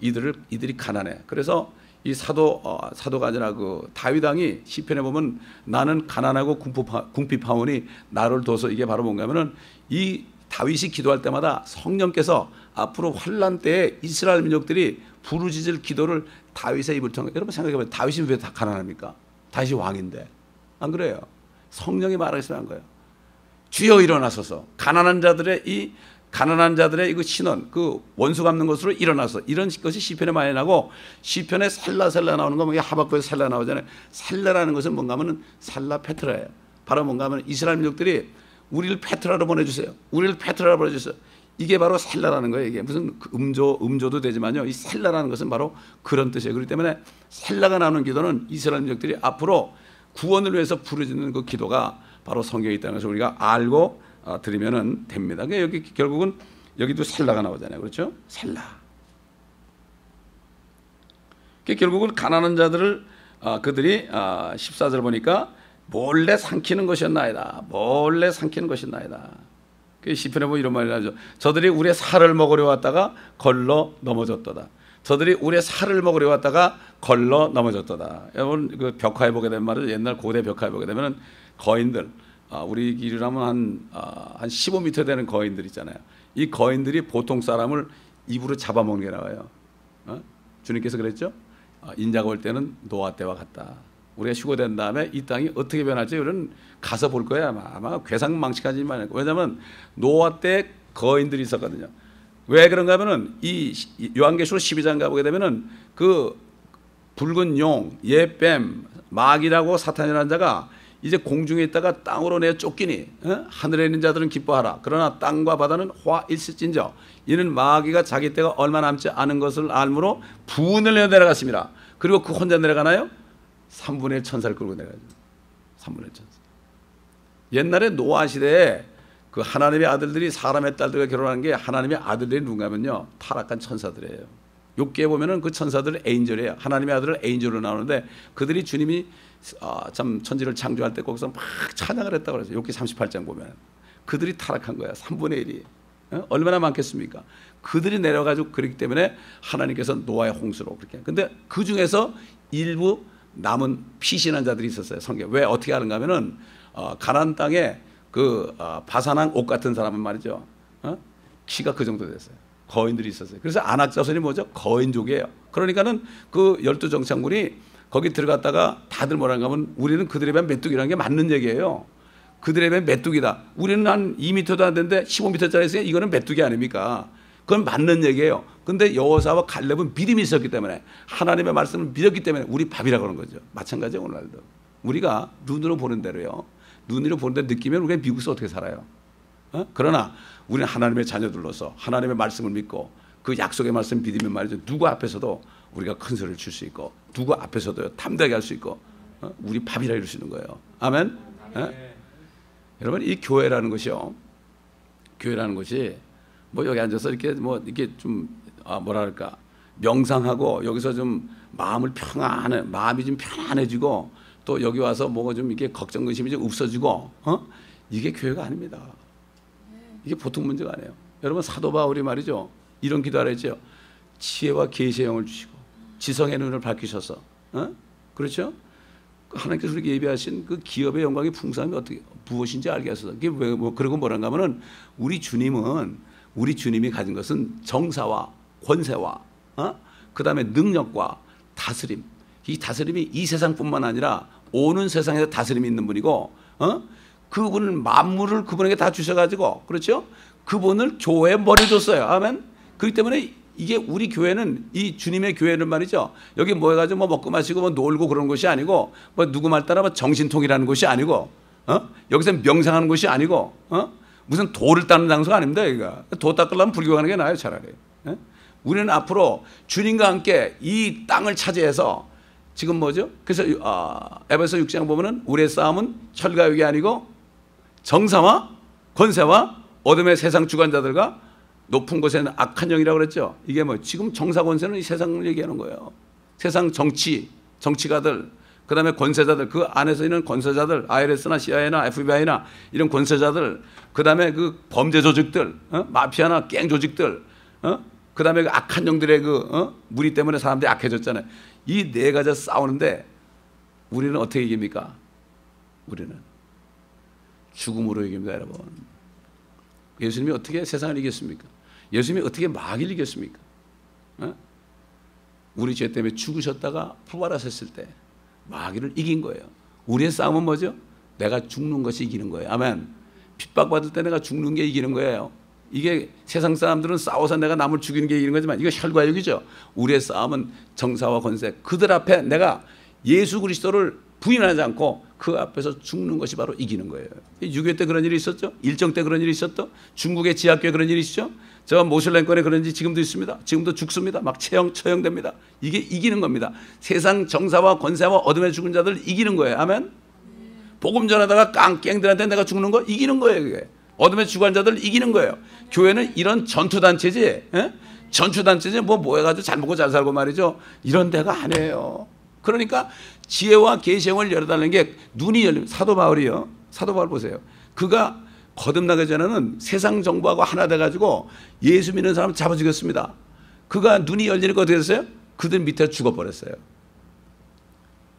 이들이 가난해. 그래서 이 사도가 아니라 그 다윗 왕이 시편에 보면 나는 가난하고 궁핍하오니 나를 둬서, 이게 바로 뭔가 하면은 이 다윗이 기도할 때마다 성령께서 앞으로 환란 때에 이스라엘 민족들이 부르짖을 기도를 다윗의 입을 통해, 여러분 생각해보면 다윗이 왜 다 가난합니까? 다윗이 왕인데. 안 그래요? 성령이 말하기서 한 거예요. 주여 일어나소서. 가난한 자들의 그 신원, 그 원수 갚는 것으로 일어나서, 이런 것이 시편에 많이 나고, 시편에 살라 나오는 거, 하박국에서 살라 나오잖아요. 살라라는 것은 뭔가 하면은 살라 페트라예요. 바로 뭔가 하면 이스라엘 민족들이 우리를 페트라로 보내주세요. 우리를 페트라로 보내주세요. 이게 바로 살라라는 거예요. 이게 무슨 음조도 되지만요. 이 살라라는 것은 바로 그런 뜻이에요. 그렇기 때문에 살라가 나오는 기도는 이스라엘 민족들이 앞으로 구원을 위해서 부르짖는 그 기도가 바로 성경에 있다는 것을 우리가 알고 드리면 됩니다. 그러니까 여기 결국은 여기도 살라가 나오잖아요. 그렇죠? 살라. 결국은 가난한 자들을 그들이 14절 보니까 몰래 삼키는 것이었나이다. 몰래 삼키는 것이었나이다. 그 시편에 보면 이런 말이 나죠. 저들이 우리의 살을 먹으려 왔다가 걸러 넘어졌도다. 저들이 우리의 살을 먹으려 왔다가 걸러 넘어졌도다. 여러분 그 벽화에 보게 되면 말이죠. 옛날 고대 벽화에 보게 되면은 거인들, 우리 길이라면 한 15m 되는 거인들 있잖아요. 이 거인들이 보통 사람을 입으로 잡아먹는 게 나와요. 주님께서 그랬죠. 인자가 올 때는 노아 때와 같다. 우리가 휴거된 다음에 이 땅이 어떻게 변할지 우리는 가서 볼 거야. 아마 괴상망측하지만, 왜냐하면 노아 때 거인들이 있었거든요. 왜 그런가 하면은 이 요한계시록 12장 가보게 되면은 그 붉은 용, 예뱀, 마귀라고 사탄이라는 자가 이제 공중에 있다가 땅으로 내어 쫓기니 하늘에 있는 자들은 기뻐하라. 그러나 땅과 바다는 화 일시찐저 이는 마귀가 자기 때가 얼마 남지 않은 것을 알므로 분을 내어 내려갔습니다. 그리고 그 혼자 내려가나요? 3분의 1 천사를 끌고 내려가죠. 3분의 1 천사. 옛날에 노아 시대에 그 하나님의 아들들이 사람의 딸들과 결혼하는 게, 하나님의 아들들이 누군가면요 타락한 천사들이에요. 욥기에 보면은 그 천사들은 에인절이에요. 하나님의 아들은 에인절로 나오는데 그들이 주님이 참 천지를 창조할 때 거기서 막 찬양을 했다고 그랬어요. 욥기 38장 보면 그들이 타락한 거야. 3분의 1이 얼마나 많겠습니까? 그들이 내려가지고 그렇기 때문에 하나님께서 노아의 홍수로 그렇게. 근데 그 중에서 일부 남은 피신한 자들이 있었어요. 성경 왜 어떻게 하는가 하면은 가나안 땅에 그 바사랑 옥 같은 사람은 말이죠. 키가 그 정도 됐어요. 거인들이 있었어요. 그래서 아낙 자손이 뭐죠? 거인족이에요. 그러니까는 그 12정착물이 거기 들어갔다가 다들 뭐라는가 하면 우리는 그들에 비하면 메뚜기라는 게 맞는 얘기예요. 그들에 비하면 메뚜기다. 우리는 한 2m도 안 되는데 15m짜리 있어요. 이거는 메뚜기 아닙니까? 그건 맞는 얘기예요. 근데 여호사와 갈렙은 믿음이 있었기 때문에, 하나님의 말씀을 믿었기 때문에 우리 밥이라고 하는 거죠. 마찬가지예요. 오늘날도 우리가 눈으로 보는 대로요. 눈으로 보는 대로 느끼면 우리가 미국에서 어떻게 살아요? 그러나 우리는 하나님의 자녀들로서 하나님의 말씀을 믿고 그 약속의 말씀 믿으면 말이죠. 누구 앞에서도 우리가 큰 소리를 칠 수 있고, 누구 앞에서도 탐대하게 할 수 있고, 우리 밥이라 이럴 수 있는 거예요. 아멘. 여러분 이 교회라는 것이요. 교회라는 것이 뭐 여기 앉아서 이렇게 뭐 이렇게 좀 뭐랄까 명상하고 여기서 좀 마음이 좀 편안해지고 또 여기 와서 뭐가 좀 이렇게 걱정 근심이 좀 없어지고 이게 교회가 아닙니다. 이게 보통 문제가 아니에요. 여러분 사도 바울이 말이죠. 이런 기도를 했죠. 지혜와 계시의 영을 주시고 지성의 눈을 밝히셔서 그렇죠? 하나님께서 우리에게 예비하신 그 기업의 영광의 풍성함이 어떻게 무엇인지 알겠어. 그게 왜 그리고 뭐란가 하면은 우리 주님이 가진 것은 정사와 권세와 그다음에 능력과 다스림. 이 다스림이 이 세상뿐만 아니라 오는 세상에서 다스림이 있는 분이고 그분은 만물을 그분에게 다 주셔가지고 그렇죠? 그분을 교회에 머리 줬어요. 아멘. 그렇기 때문에 이게 우리 교회는 이 주님의 교회는 말이죠. 여기 모여가지고 뭐 먹고 마시고 뭐 놀고 그런 것이 아니고 뭐 누구 말 따라 뭐 정신통이라는 것이 아니고 여기서 명상하는 것이 아니고 무슨 도를 닦는 장소가 아닙니다. 여기가 도 닦으려면 불교 가는 게 나아요 차라리. 우리는 앞으로 주님과 함께 이 땅을 차지해서 지금 뭐죠? 그래서 에베소 6장 보면은 우리의 싸움은 혈과 육이 아니고 정사와 권세와 어둠의 세상 주관자들과 높은 곳에는 악한 영이라고 그랬죠. 이게 뭐 지금 정사 권세는 이 세상을 얘기하는 거예요. 세상 정치가들, 그 다음에 권세자들, 그 안에서 있는 권세자들, IRS나 CIA나 FBI나 이런 권세자들, 그 다음에 그 범죄 조직들, 마피아나 갱 조직들, 그 다음에 그 악한 영들의 무리 때문에 사람들이 악해졌잖아요. 이 네 가지 싸우는데 우리는 어떻게 이깁니까? 우리는 죽음으로 이깁니다, 여러분. 예수님이 어떻게 세상을 이겼습니까? 예수님이 어떻게 마귀를 이겼습니까? 우리 죄 때문에 죽으셨다가 부활하셨을 때 마귀를 이긴 거예요. 우리의 싸움은 뭐죠? 내가 죽는 것이 이기는 거예요. 아멘. 핍박받을 때 내가 죽는 게 이기는 거예요. 이게 세상 사람들은 싸워서 내가 남을 죽이는 게 이기는 거지만 이거 혈과 육이죠. 우리의 싸움은 정사와 권세. 그들 앞에 내가 예수 그리스도를 부인하지 않고 그 앞에서 죽는 것이 바로 이기는 거예요. 6.25 때 그런 일이 있었죠. 일정 때 그런 일이 있었죠. 중국의 지하교회 그런 일이 있죠. 저 모슬렘권에 그런 일이 지금도 있습니다. 지금도 죽습니다. 막 처형됩니다. 이게 이기는 겁니다. 세상 정사와 권세와 어둠의 죽은 자들 이기는 거예요. 아멘. 복음 전하다가 깡깽들한테 내가 죽는 거 이기는 거예요. 그게. 어둠의 주관자들 이기는 거예요. 교회는 이런 전투단체지, 전투단체지 뭐 모여가지고 잘 먹고 잘 살고 말이죠. 이런 데가 아니에요. 그러니까 지혜와 계시형을 열어달라는 게 눈이 열리면 사도 바울이요. 사도 바울 보세요. 그가 거듭나기 전에는 세상 정부하고 하나 돼가지고 예수 믿는 사람 잡아 죽였습니다. 그가 눈이 열리니까 어떻게 됐어요? 그들 밑에 죽어버렸어요.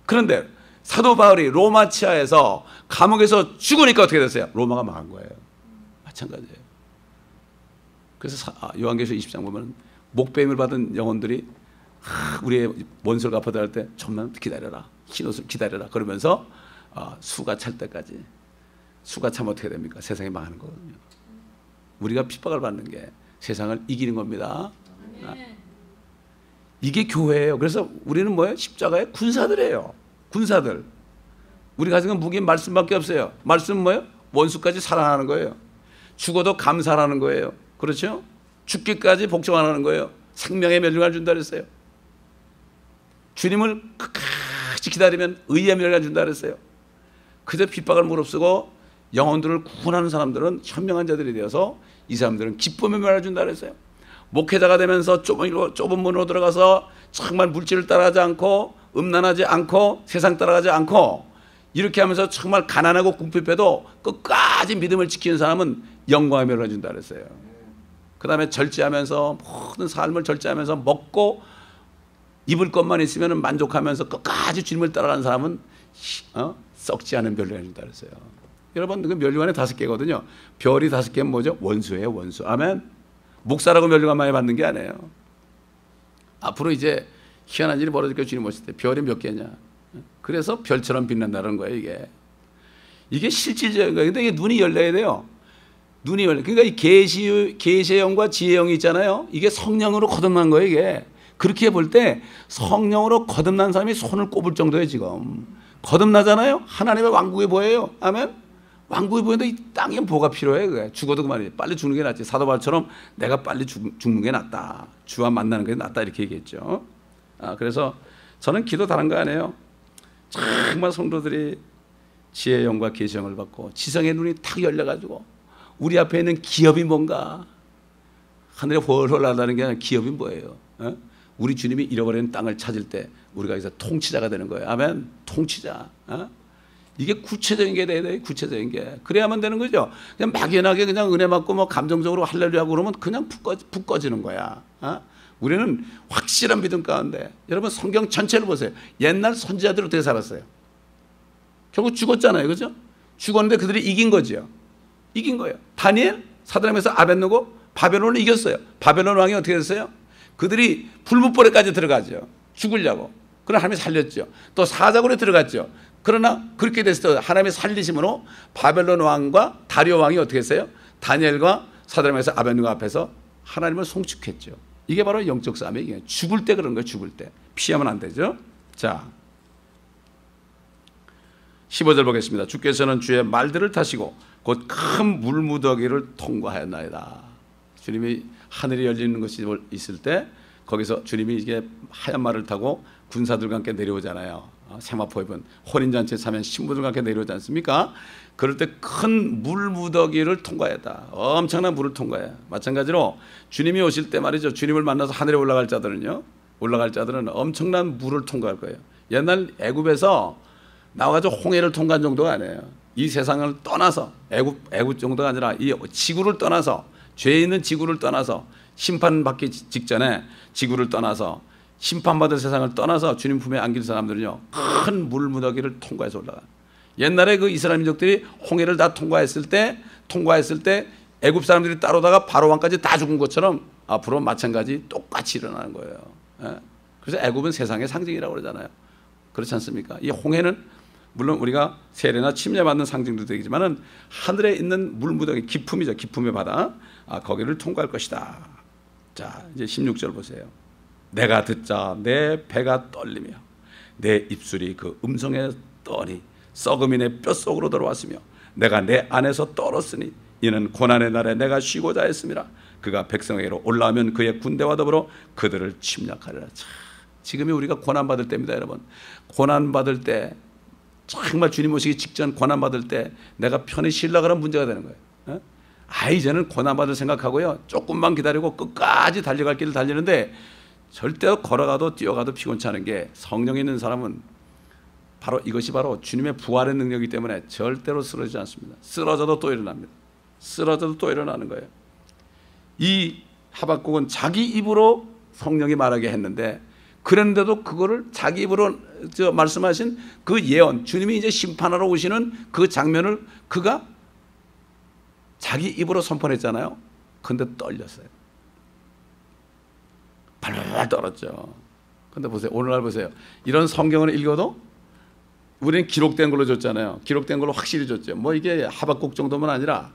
그런데 사도 바울이 로마 치하에서 감옥에서 죽으니까 어떻게 됐어요? 로마가 망한 거예요. 마찬가지예요. 그래서 요한계시록 20장 보면 목배임을 받은 영혼들이 우리의 원수를 갚아야 할 때 좀만 기다려라. 흰옷을 기다려라. 그러면서 수가 찰 때까지. 수가 차면 어떻게 됩니까? 세상이 망하는 거거든요. 우리가 핍박을 받는 게 세상을 이기는 겁니다. 이게 교회예요. 그래서 우리는 뭐예요? 십자가의 군사들이에요. 군사들. 우리가 가진 건 무기인 말씀밖에 없어요. 말씀은 뭐예요? 원수까지 사랑하는 거예요. 죽어도 감사하는 거예요. 그렇죠? 죽기까지 복종하는 거예요. 생명의 멸류관을 준다 그랬어요. 주님을 끝까지 기다리면 의의 멸류관을 준다 그랬어요. 그저 핍박을 무릅쓰고 영혼들을 구원하는 사람들은 현명한 자들이 되어서 이 사람들은 기쁨의 멸류관을 준다 그랬어요. 목회자가 되면서 좁은 문으로 들어가서 정말 물질을 따라가지 않고 음란하지 않고 세상 따라가지 않고 이렇게 하면서 정말 가난하고 궁핍해도 끝까지 믿음을 지키는 사람은 영광의 멸류관을 준다 그랬어요. 그 다음에 절제하면서 모든 삶을 절제하면서 먹고 입을 것만 있으면 만족하면서 끝까지 주님을 따라가는 사람은 썩지 않은 멸류관을 준다 그랬어요. 여러분 그 멸류관이 5개거든요. 별이 5개는 뭐죠? 원수예요. 원수. 아멘. 목사라고 멸류관 많이 받는 게 아니에요. 앞으로 이제 희한한 일이 벌어질 거예요. 주님 오실 때. 별이 몇 개냐. 그래서 별처럼 빛난다는 거예요. 이게 실질적인 거예요. 근데 이게 눈이 열려야 돼요. 눈이 열려. 그러니까 이 계시형과 지혜형이 있잖아요. 이게 성령으로 거듭난 거예요. 이게. 그렇게 볼 때 성령으로 거듭난 사람이 손을 꼽을 정도예요. 지금. 거듭나잖아요. 하나님의 왕국이 보여요. 아멘. 왕국이 보이는데 이 땅에 뭐가 필요해? 그게. 죽어도 그만이지. 빨리 죽는 게 낫지. 사도 바울처럼 내가 빨리 죽는 게 낫다. 주와 만나는 게 낫다. 이렇게 얘기했죠. 그래서 저는 기도 다른 거 아니에요. 정말 성도들이 지혜의 영과 계시형을 받고 지성의 눈이 탁 열려가지고 우리 앞에 있는 기업이 뭔가 하늘에 훨훨 날아다니는 게 아니라 기업이 뭐예요? 우리 주님이 잃어버린 땅을 찾을 때 우리가 여기서 통치자가 되는 거예요. 아멘. 통치자. 이게 구체적인 게 돼야 돼요. 구체적인 게. 그래야만 되는 거죠. 그냥 막연하게 그냥 은혜 받고 뭐 감정적으로 할렐루야 그러면 그냥 푹 꺼지는 거야. 우리는 확실한 믿음 가운데 여러분 성경 전체를 보세요. 옛날 선지자들이 어떻게 살았어요? 결국 죽었잖아요. 그죠? 죽었는데 그들이 이긴 거죠. 이긴 거예요. 다니엘, 사드락에서 아벳느고, 바벨론을 이겼어요. 바벨론 왕이 어떻게 됐어요? 그들이 불못벌에까지 들어가죠. 죽으려고. 그러나 하나님이 살렸죠. 또 사자굴에 들어갔죠. 그러나 그렇게 됐을 때 하나님의 살리심으로 바벨론 왕과 다리오 왕이 어떻게 했어요? 다니엘과 사드락에서 아벳느고 앞에서 하나님을 송축했죠. 이게 바로 영적 싸움이에요. 이게 죽을 때 그런 거예요. 죽을 때. 피하면 안 되죠. 자, 15절 보겠습니다. 주께서는 주의 말들을 타시고 곧 큰 물무더기를 통과하였나이다. 주님이 하늘이 열리는 것이 있을 때 거기서 주님이 이게 하얀 말을 타고 군사들과 함께 내려오잖아요. 세마포 입은 혼인잔치에 참여한 신부들과 함께 내려오지 않습니까? 그럴 때 큰 물무더기를 통과했다. 엄청난 물을 통과해요. 마찬가지로 주님이 오실 때 말이죠. 주님을 만나서 하늘에 올라갈 자들은 엄청난 물을 통과할 거예요. 옛날 애굽에서 나와가지고 홍해를 통과한 정도가 아니에요. 이 세상을 떠나서 애굽 정도가 아니라 이 지구를 떠나서 죄 있는 지구를 떠나서 심판받기 직전에 지구를 떠나서 심판받을 세상을 떠나서 주님 품에 안길 사람들은요 큰 물무더기를 통과해서 올라가. 옛날에 그 이스라엘 민족들이 홍해를 다 통과했을 때 애굽 사람들이 따라오다가 바로 왕까지 다 죽은 것처럼 앞으로 마찬가지 똑같이 일어나는 거예요. 그래서 애굽은 세상의 상징이라고 그러잖아요. 그렇지 않습니까? 이 홍해는 물론 우리가 세례나 침례받는 상징도 되지만은 하늘에 있는 물무더기 기품이죠. 기품의 바다. 거기를 통과할 것이다. 자, 이제 16절 보세요. 내가 듣자 내 배가 떨리며 내 입술이 그 음성에 떠니 썩음이 내 뼛속으로 들어왔으며 내가 내 안에서 떨었으니 이는 고난의 날에 내가 쉬고자 했음이라. 그가 백성에게로 올라오면 그의 군대와 더불어 그들을 침략하리라. 자, 지금이 우리가 고난받을 때입니다. 여러분. 고난받을 때 정말 주님 오시기 직전 고난받을 때 내가 편히 쉬려고 하는 문제가 되는 거예요. 이제는 고난받을 생각하고요. 조금만 기다리고 끝까지 달려갈 길을 달리는데 절대로 걸어가도 뛰어가도 피곤치 않은 게 성령이 있는 사람은 바로 이것이 바로 주님의 부활의 능력이기 때문에 절대로 쓰러지지 않습니다. 쓰러져도 또 일어납니다. 쓰러져도 또 일어나는 거예요. 이 하박국은 자기 입으로 성령이 말하게 했는데 그런데도 그거를 자기 입으로 말씀하신 그 예언, 주님이 이제 심판하러 오시는 그 장면을 그가 자기 입으로 선포했잖아요. 근데 떨렸어요. 발발 떨었죠. 근데 보세요. 오늘날 보세요. 이런 성경을 읽어도 우리는 기록된 걸로 줬잖아요. 기록된 걸로 확실히 줬죠. 뭐 이게 하박국 정도만 아니라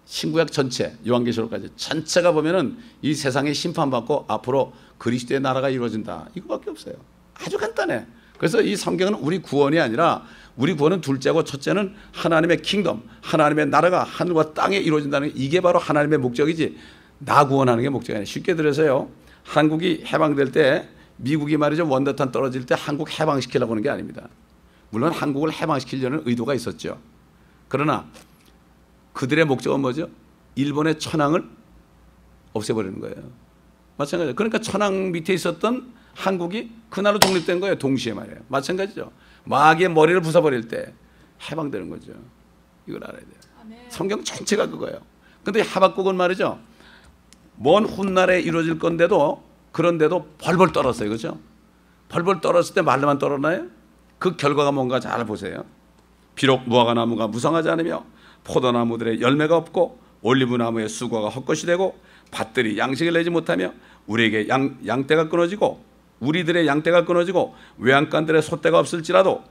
신구약 전체, 요한계시록까지 전체가 보면은 이 세상에 심판받고 앞으로 그리스도의 나라가 이루어진다. 이거밖에 없어요. 아주 간단해. 그래서 이 성경은 우리 구원이 아니라 우리 구원은 둘째고 첫째는 하나님의 킹덤, 하나님의 나라가 하늘과 땅에 이루어진다는 이게 바로 하나님의 목적이지 나 구원하는 게 목적이 아니에요. 쉽게 들으세요. 한국이 해방될 때 미국이 말이죠. 원더탄 떨어질 때 한국 해방시키려고 하는 게 아닙니다. 물론 한국을 해방시키려는 의도가 있었죠. 그러나 그들의 목적은 뭐죠? 일본의 천황을 없애버리는 거예요. 마찬가지죠. 그러니까 천황 밑에 있었던 한국이 그날로 독립된 거예요. 동시에 말이에요. 마찬가지죠. 마귀의 머리를 부숴버릴 때 해방되는 거죠. 이걸 알아야 돼요. 성경 전체가 그거예요. 그런데 하박국은 말이죠. 먼 훗날에 이루어질 건데도 그런데도 벌벌 떨었어요. 그렇죠? 벌벌 떨었을 때 말로만 떨었나요? 그 결과가 뭔가 잘 보세요. 비록 무화과 나무가 무성하지 않으며 포도나무들의 열매가 없고 올리브나무의 수고가 헛것이 되고 밭들이 양식을 내지 못하며 우리에게 양떼가 끊어지고 우리들의 양떼가 끊어지고 외양간들의 솥대가 없을지라도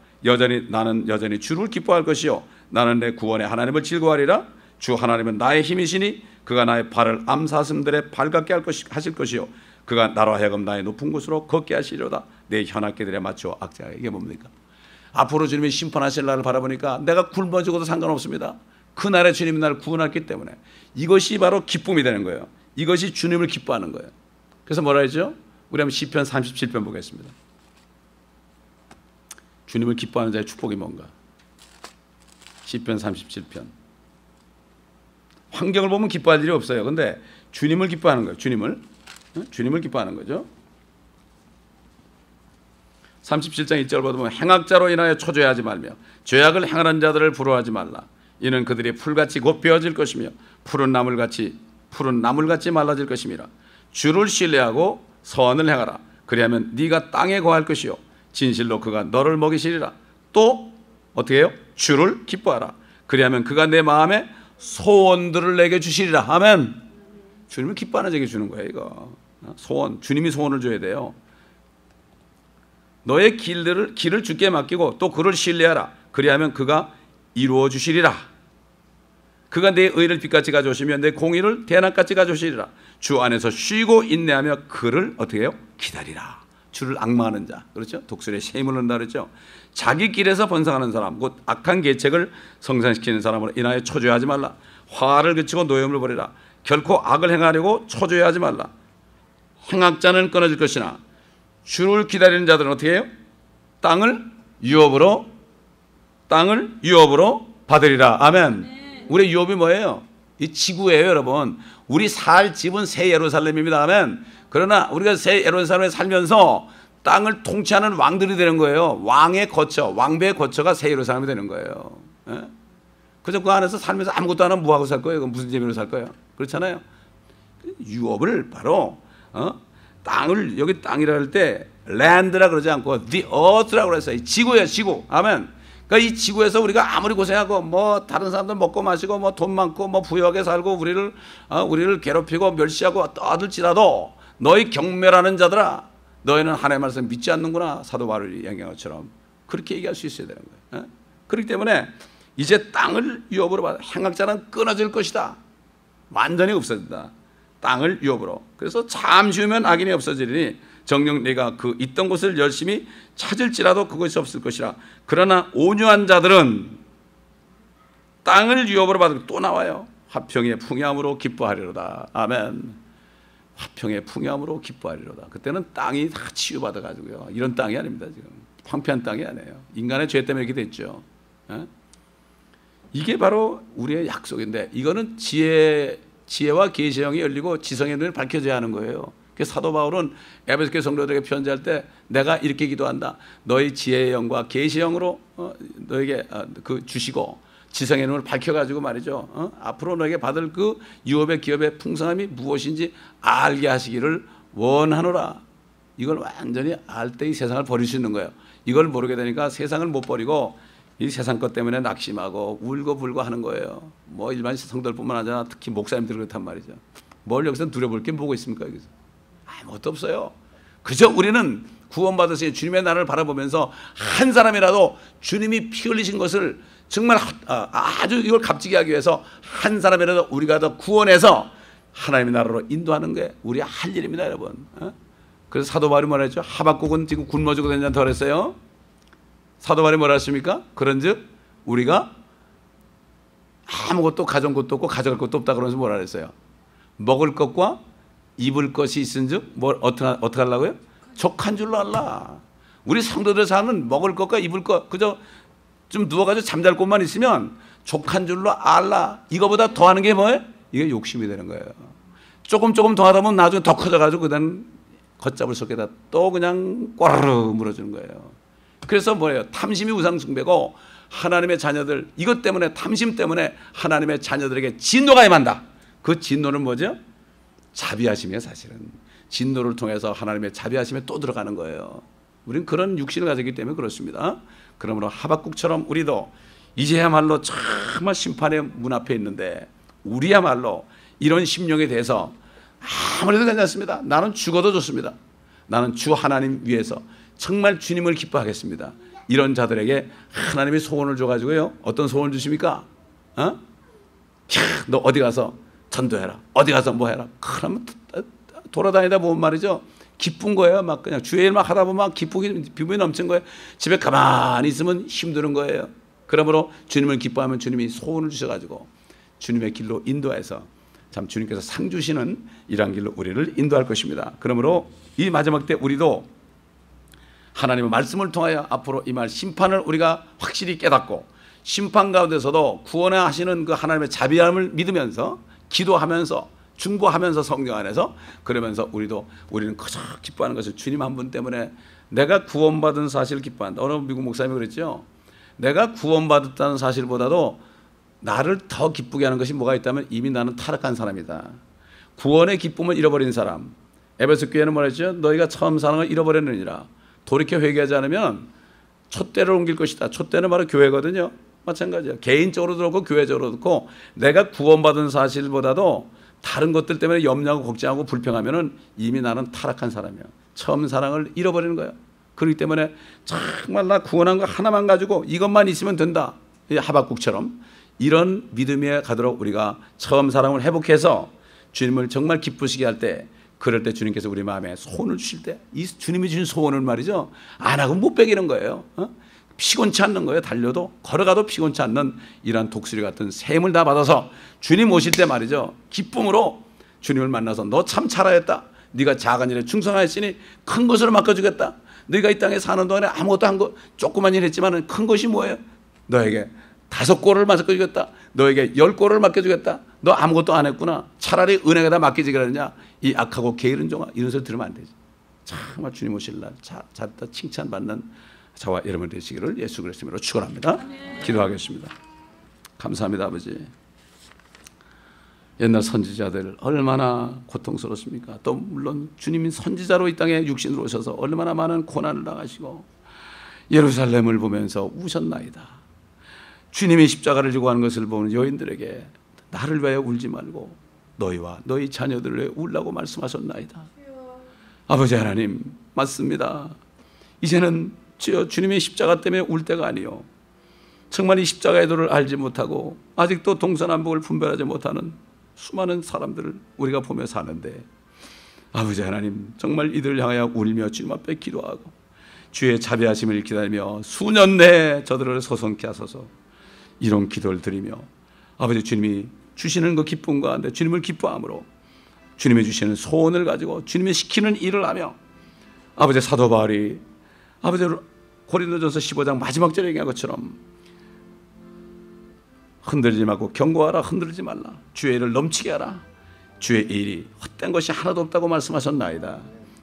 나는 여전히 주를 기뻐할 것이요 나는 내 구원의 하나님을 즐거워하리라. 주 하나님은 나의 힘이시니 그가 나의 발을 암사슴들의 발같게 하실 것이요 그가 나로 하여금 나의 높은 곳으로 걷게 하시리로다. 내 현악기들에 맞추어 악자가. 이게 뭡니까? 앞으로 주님이 심판하실 날을 바라보니까 내가 굶어 죽어도 상관없습니다. 그날에 주님이 나를 구원했기 때문에 이것이 바로 기쁨이 되는 거예요. 이것이 주님을 기뻐하는 거예요. 그래서 뭐라 했죠? 우리 한번 시편 37편 보겠습니다. 주님을 기뻐하는 자의 축복이 뭔가? 시편 37편. 환경을 보면 기뻐할 일이 없어요. 그런데 주님을 기뻐하는 거예요. 주님을 기뻐하는 거죠. 37장 1절 보면 행악자로 인하여 초조해하지 말며 죄악을 행하는 자들을 부러워하지 말라. 이는 그들이 풀같이 곧 베어질 것이며 푸른 나물같이 말라질 것임이라. 주를 신뢰하고 선을 행하라. 그리하면 네가 땅에 거할 것이요 진실로 그가 너를 먹이시리라. 또 어떻게 해요? 주를 기뻐하라. 그리하면 그가 내 마음에 소원들을 내게 주시리라. 아멘. 주님을 기뻐하는 자에게 주는 거예요, 이거. 소원, 주님이 소원을 줘야 돼요. 너의 길을 주께 맡기고 또 그를 신뢰하라. 그리하면 그가 이루어 주시리라. 그가 내 의를 빛같이 가져오시며 내 공의를 대낮같이 가져오시리라. 주 안에서 쉬고 인내하며 그를 어떻게 해요? 기다리라. 주를 앙망하는 자, 그렇죠? 독수리의 셈을 넣는다 그랬죠. 자기 길에서 번성하는 사람, 곧 악한 계책을 성산시키는 사람으로 인하여 초조해하지 말라. 화를 그치고 노염을 버리라. 결코 악을 행하려고 초조해하지 말라. 행악자는 끊어질 것이나 주를 기다리는 자들은 어떻게 해요? 땅을 유업으로 받으리라. 아멘. 우리의 유업이 뭐예요? 이 지구예요, 여러분. 우리 살 집은 새 예루살렘입니다. 아멘. 그러나 우리가 새 예루살렘에 살면서 땅을 통치하는 왕들이 되는 거예요. 왕의 거처, 왕배의 거처가 새 예루살렘이 되는 거예요. 예? 그래서 그 안에서 살면서 아무것도 안 하면 뭐하고 살 거예요? 무슨 재미로 살 거예요? 그렇잖아요. 유업을 바로 땅을, 여기 땅이라 할 때 land라 그러지 않고 the earth라고 그랬어요. 지구예요, 지구. 아멘. 그러니까 이 지구에서 우리가 아무리 고생하고 뭐 다른 사람들 먹고 마시고 뭐 돈 많고 뭐 부유하게 살고 우리를 괴롭히고 멸시하고 떠들지라도 너희 경멸하는 자들아, 너희는 하나님의 말씀 믿지 않는구나. 사도 바울이 얘기한 것처럼 그렇게 얘기할 수 있어야 되는 거예요. 그렇기 때문에 이제 땅을 유업으로 받아. 행악자는 끊어질 것이다. 완전히 없어진다. 땅을 유업으로. 그래서 잠시 후면 악인이 없어지리니 정녕 내가 그 있던 곳을 열심히 찾을지라도 그것이 없을 것이라. 그러나 온유한 자들은 땅을 유업으로 받을. 또 나와요. 화평의 풍요함으로 기뻐하리로다. 아멘. 화평의 풍요함으로 기뻐하리로다. 그때는 땅이 다 치유받아 가지고요. 이런 땅이 아닙니다. 지금 황폐한 땅이 아니에요. 인간의 죄 때문에 이렇게 됐죠. 이게 바로 우리의 약속인데, 이거는 지혜와 계시의 영이 열리고 지성의 눈이 밝혀져야 하는 거예요. 그래서 사도 바울은 에베소교회 성도들에게 편지할 때 내가 이렇게 기도한다. 너희 지혜의 영과 계시의 영으로 너에게 그 주시고 지성의 눈을 밝혀가지고 말이죠. 앞으로 너에게 받을 그 유업의 기업의 풍성함이 무엇인지 알게 하시기를 원하노라. 이걸 완전히 알 때 이 세상을 버릴 수 있는 거예요. 이걸 모르게 되니까 세상을 못 버리고 이 세상 것 때문에 낙심하고 울고불고 하는 거예요. 뭐 일반 성도들뿐만 아니라 특히 목사님들 그렇단 말이죠. 뭘 여기서 누려볼 게 뭐가 있습니까? 여기서 아무것도 없어요. 그저 우리는 구원받으신 주님의 나라를 바라보면서 한 사람이라도 주님이 피 흘리신 것을 정말 아주 이걸 값지게 하기 위해서 한 사람이라도 우리가 더 구원해서 하나님의 나라로 인도하는 게 우리의 할 일입니다, 여러분. 그래서 사도 바울이 뭐라 했죠? 하박국은 지금 굶어 죽고 된다는 더 그랬어요. 사도 바울이 뭐라 했습니까? 그런즉 우리가 아무것도 가져온 것도 없고 가져갈 것도 없다 그러면서 뭐라 그랬어요? 먹을 것과 입을 것이 있은즉 뭘 어떻게 하려고요? 족한 줄로 알라. 우리 성도들 사는 먹을 것과 입을 것 그저 좀 누워가지고 잠잘 곳만 있으면 족한 줄로 알라. 이거보다 더하는 게 뭐예요? 이게 욕심이 되는 거예요. 조금 더 하다 보면 나중에 더 커져가지고 그다음 걷잡을 속에다 또 그냥 꼬르르 물어주는 거예요. 그래서 뭐예요? 탐심이 우상숭배고 하나님의 자녀들 이것 때문에 탐심 때문에 하나님의 자녀들에게 진노가 임한다. 그 진노는 뭐죠? 자비하심이에요. 사실은 진노를 통해서 하나님의 자비하심에 또 들어가는 거예요. 우리는 그런 육신을 가졌기 때문에 그렇습니다. 그러므로 하박국처럼 우리도 이제야말로 정말 심판의 문 앞에 있는데 우리야말로 이런 심령에 대해서 아무래도 괜찮습니다. 나는 죽어도 좋습니다. 나는 주 하나님 위해서 정말 주님을 기뻐하겠습니다. 이런 자들에게 하나님이 소원을 줘가지고요. 어떤 소원을 주십니까? 너 어디 가서 전도해라. 어디 가서 뭐 해라. 그러면 돌아다니다 보면 말이죠. 기쁜 거예요. 막 그냥 주의 일 막 하다 보면 막 기쁨이 넘친 거예요. 집에 가만히 있으면 힘드는 거예요. 그러므로 주님을 기뻐하면 주님이 소원을 주셔가지고 주님의 길로 인도해서 참 주님께서 상 주시는 이러한 길로 우리를 인도할 것입니다. 그러므로 이 마지막 때 우리도 하나님의 말씀을 통하여 앞으로 임할 심판을 우리가 확실히 깨닫고 심판 가운데서도 구원하시는 그 하나님의 자비함을 믿으면서 기도하면서 중보하면서 성령 안에서 그러면서 우리는 그저 기뻐하는 것을 주님 한 분 때문에 내가 구원받은 사실을 기뻐한다. 어느 미국 목사님이 그랬죠. 내가 구원받았다는 사실보다도 나를 더 기쁘게 하는 것이 뭐가 있다면 이미 나는 타락한 사람이다. 구원의 기쁨을 잃어버린 사람. 에베소 교회는 뭐랬죠? 너희가 처음 사랑을 잃어버렸느니라. 돌이켜 회개하지 않으면 촛대를 옮길 것이다. 촛대는 바로 교회거든요. 마찬가지예요. 개인적으로도 그렇고 교회적으로도 그렇고 내가 구원받은 사실보다도 다른 것들 때문에 염려하고 걱정하고 불평하면은 이미 나는 타락한 사람이야. 처음 사랑을 잃어버리는 거야. 그렇기 때문에 정말 나 구원한 거 하나만 가지고 이것만 있으면 된다. 하박국처럼 이런 믿음에 가도록 우리가 처음 사랑을 회복해서 주님을 정말 기쁘시게 할 때, 그럴 때 주님께서 우리 마음에 소원을 주실 때, 이 주님이 주신 소원을 말이죠, 안 하고 못 베기는 거예요. 피곤치 않는 거예요. 달려도 걸어가도 피곤치 않는 이러한 독수리 같은 샘을 다 받아서 주님 오실 때 말이죠, 기쁨으로 주님을 만나서 너 참 잘하였다. 네가 작은 일에 충성하였으니 큰 것으로 맡겨주겠다. 네가 이 땅에 사는 동안에 아무것도 한 거 조그만 일 했지만 큰 것이 뭐예요? 너에게 5골을 맡겨주겠다. 너에게 10골을 맡겨주겠다. 너 아무것도 안 했구나. 차라리 은혜에다 맡기지 그러느냐. 이 악하고 게으른 종아. 이런 소리 들으면 안 되지. 정말 주님 오실 날 잘했다 칭찬받는 저와 여러분 되시기를 예수 그리스도로 축원합니다. 기도하겠습니다. 감사합니다. 아버지. 옛날 선지자들 얼마나 고통스럽습니까? 또 물론 주님이 선지자로 이 땅에 육신으로 오셔서 얼마나 많은 고난을 당하시고 예루살렘을 보면서 우셨나이다. 주님이 십자가를 지고 하는 것을 보는 여인들에게 나를 위하여 울지 말고 너희와 너희 자녀들을 위해 울라고 말씀하셨나이다. 아버지 하나님, 맞습니다. 이제는 주님의 십자가 때문에 울 때가 아니요, 정말 이 십자가의 도를 알지 못하고 아직도 동서남북을 분별하지 못하는 수많은 사람들을 우리가 보며 사는데, 아버지 하나님, 정말 이들을 향하여 울며 주님 앞에 기도하고 주의 자비하심을 기다리며 수년 내에 저들을 소송케 하소서. 이런 기도를 드리며 아버지 주님이 주시는 그 기쁨 가운데 주님을 기뻐함으로 주님이 주시는 소원을 가지고 주님이 시키는 일을 하며, 아버지 사도 바울이 아버지 고린도전서 15장 마지막 절에 얘기한 것처럼 흔들리지 말고 경고하라. 흔들리지 말라. 주의 일을 넘치게 하라. 주의 일이 헛된 것이 하나도 없다고 말씀하셨나이다.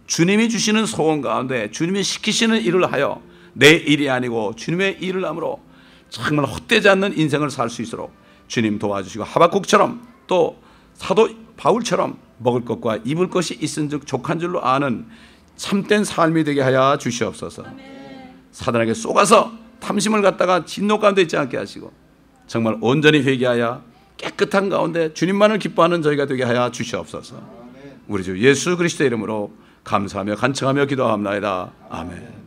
주님이 주시는 소원 가운데 주님이 시키시는 일을 하여 내 일이 아니고 주님의 일을 함으로 정말 헛되지 않는 인생을 살 수 있도록 주님 도와주시고, 하박국처럼 또 사도 바울처럼 먹을 것과 입을 것이 있은즉 족한 줄로 아는 참된 삶이 되게 하여 주시옵소서. 사단에게 쏘가서 탐심을 갖다가 진노 가운데 있지 않게 하시고 정말 온전히 회개하여 깨끗한 가운데 주님만을 기뻐하는 저희가 되게 하여 주시옵소서. 우리 주 예수 그리스도의 이름으로 감사하며 간청하며 기도합니다. 아멘.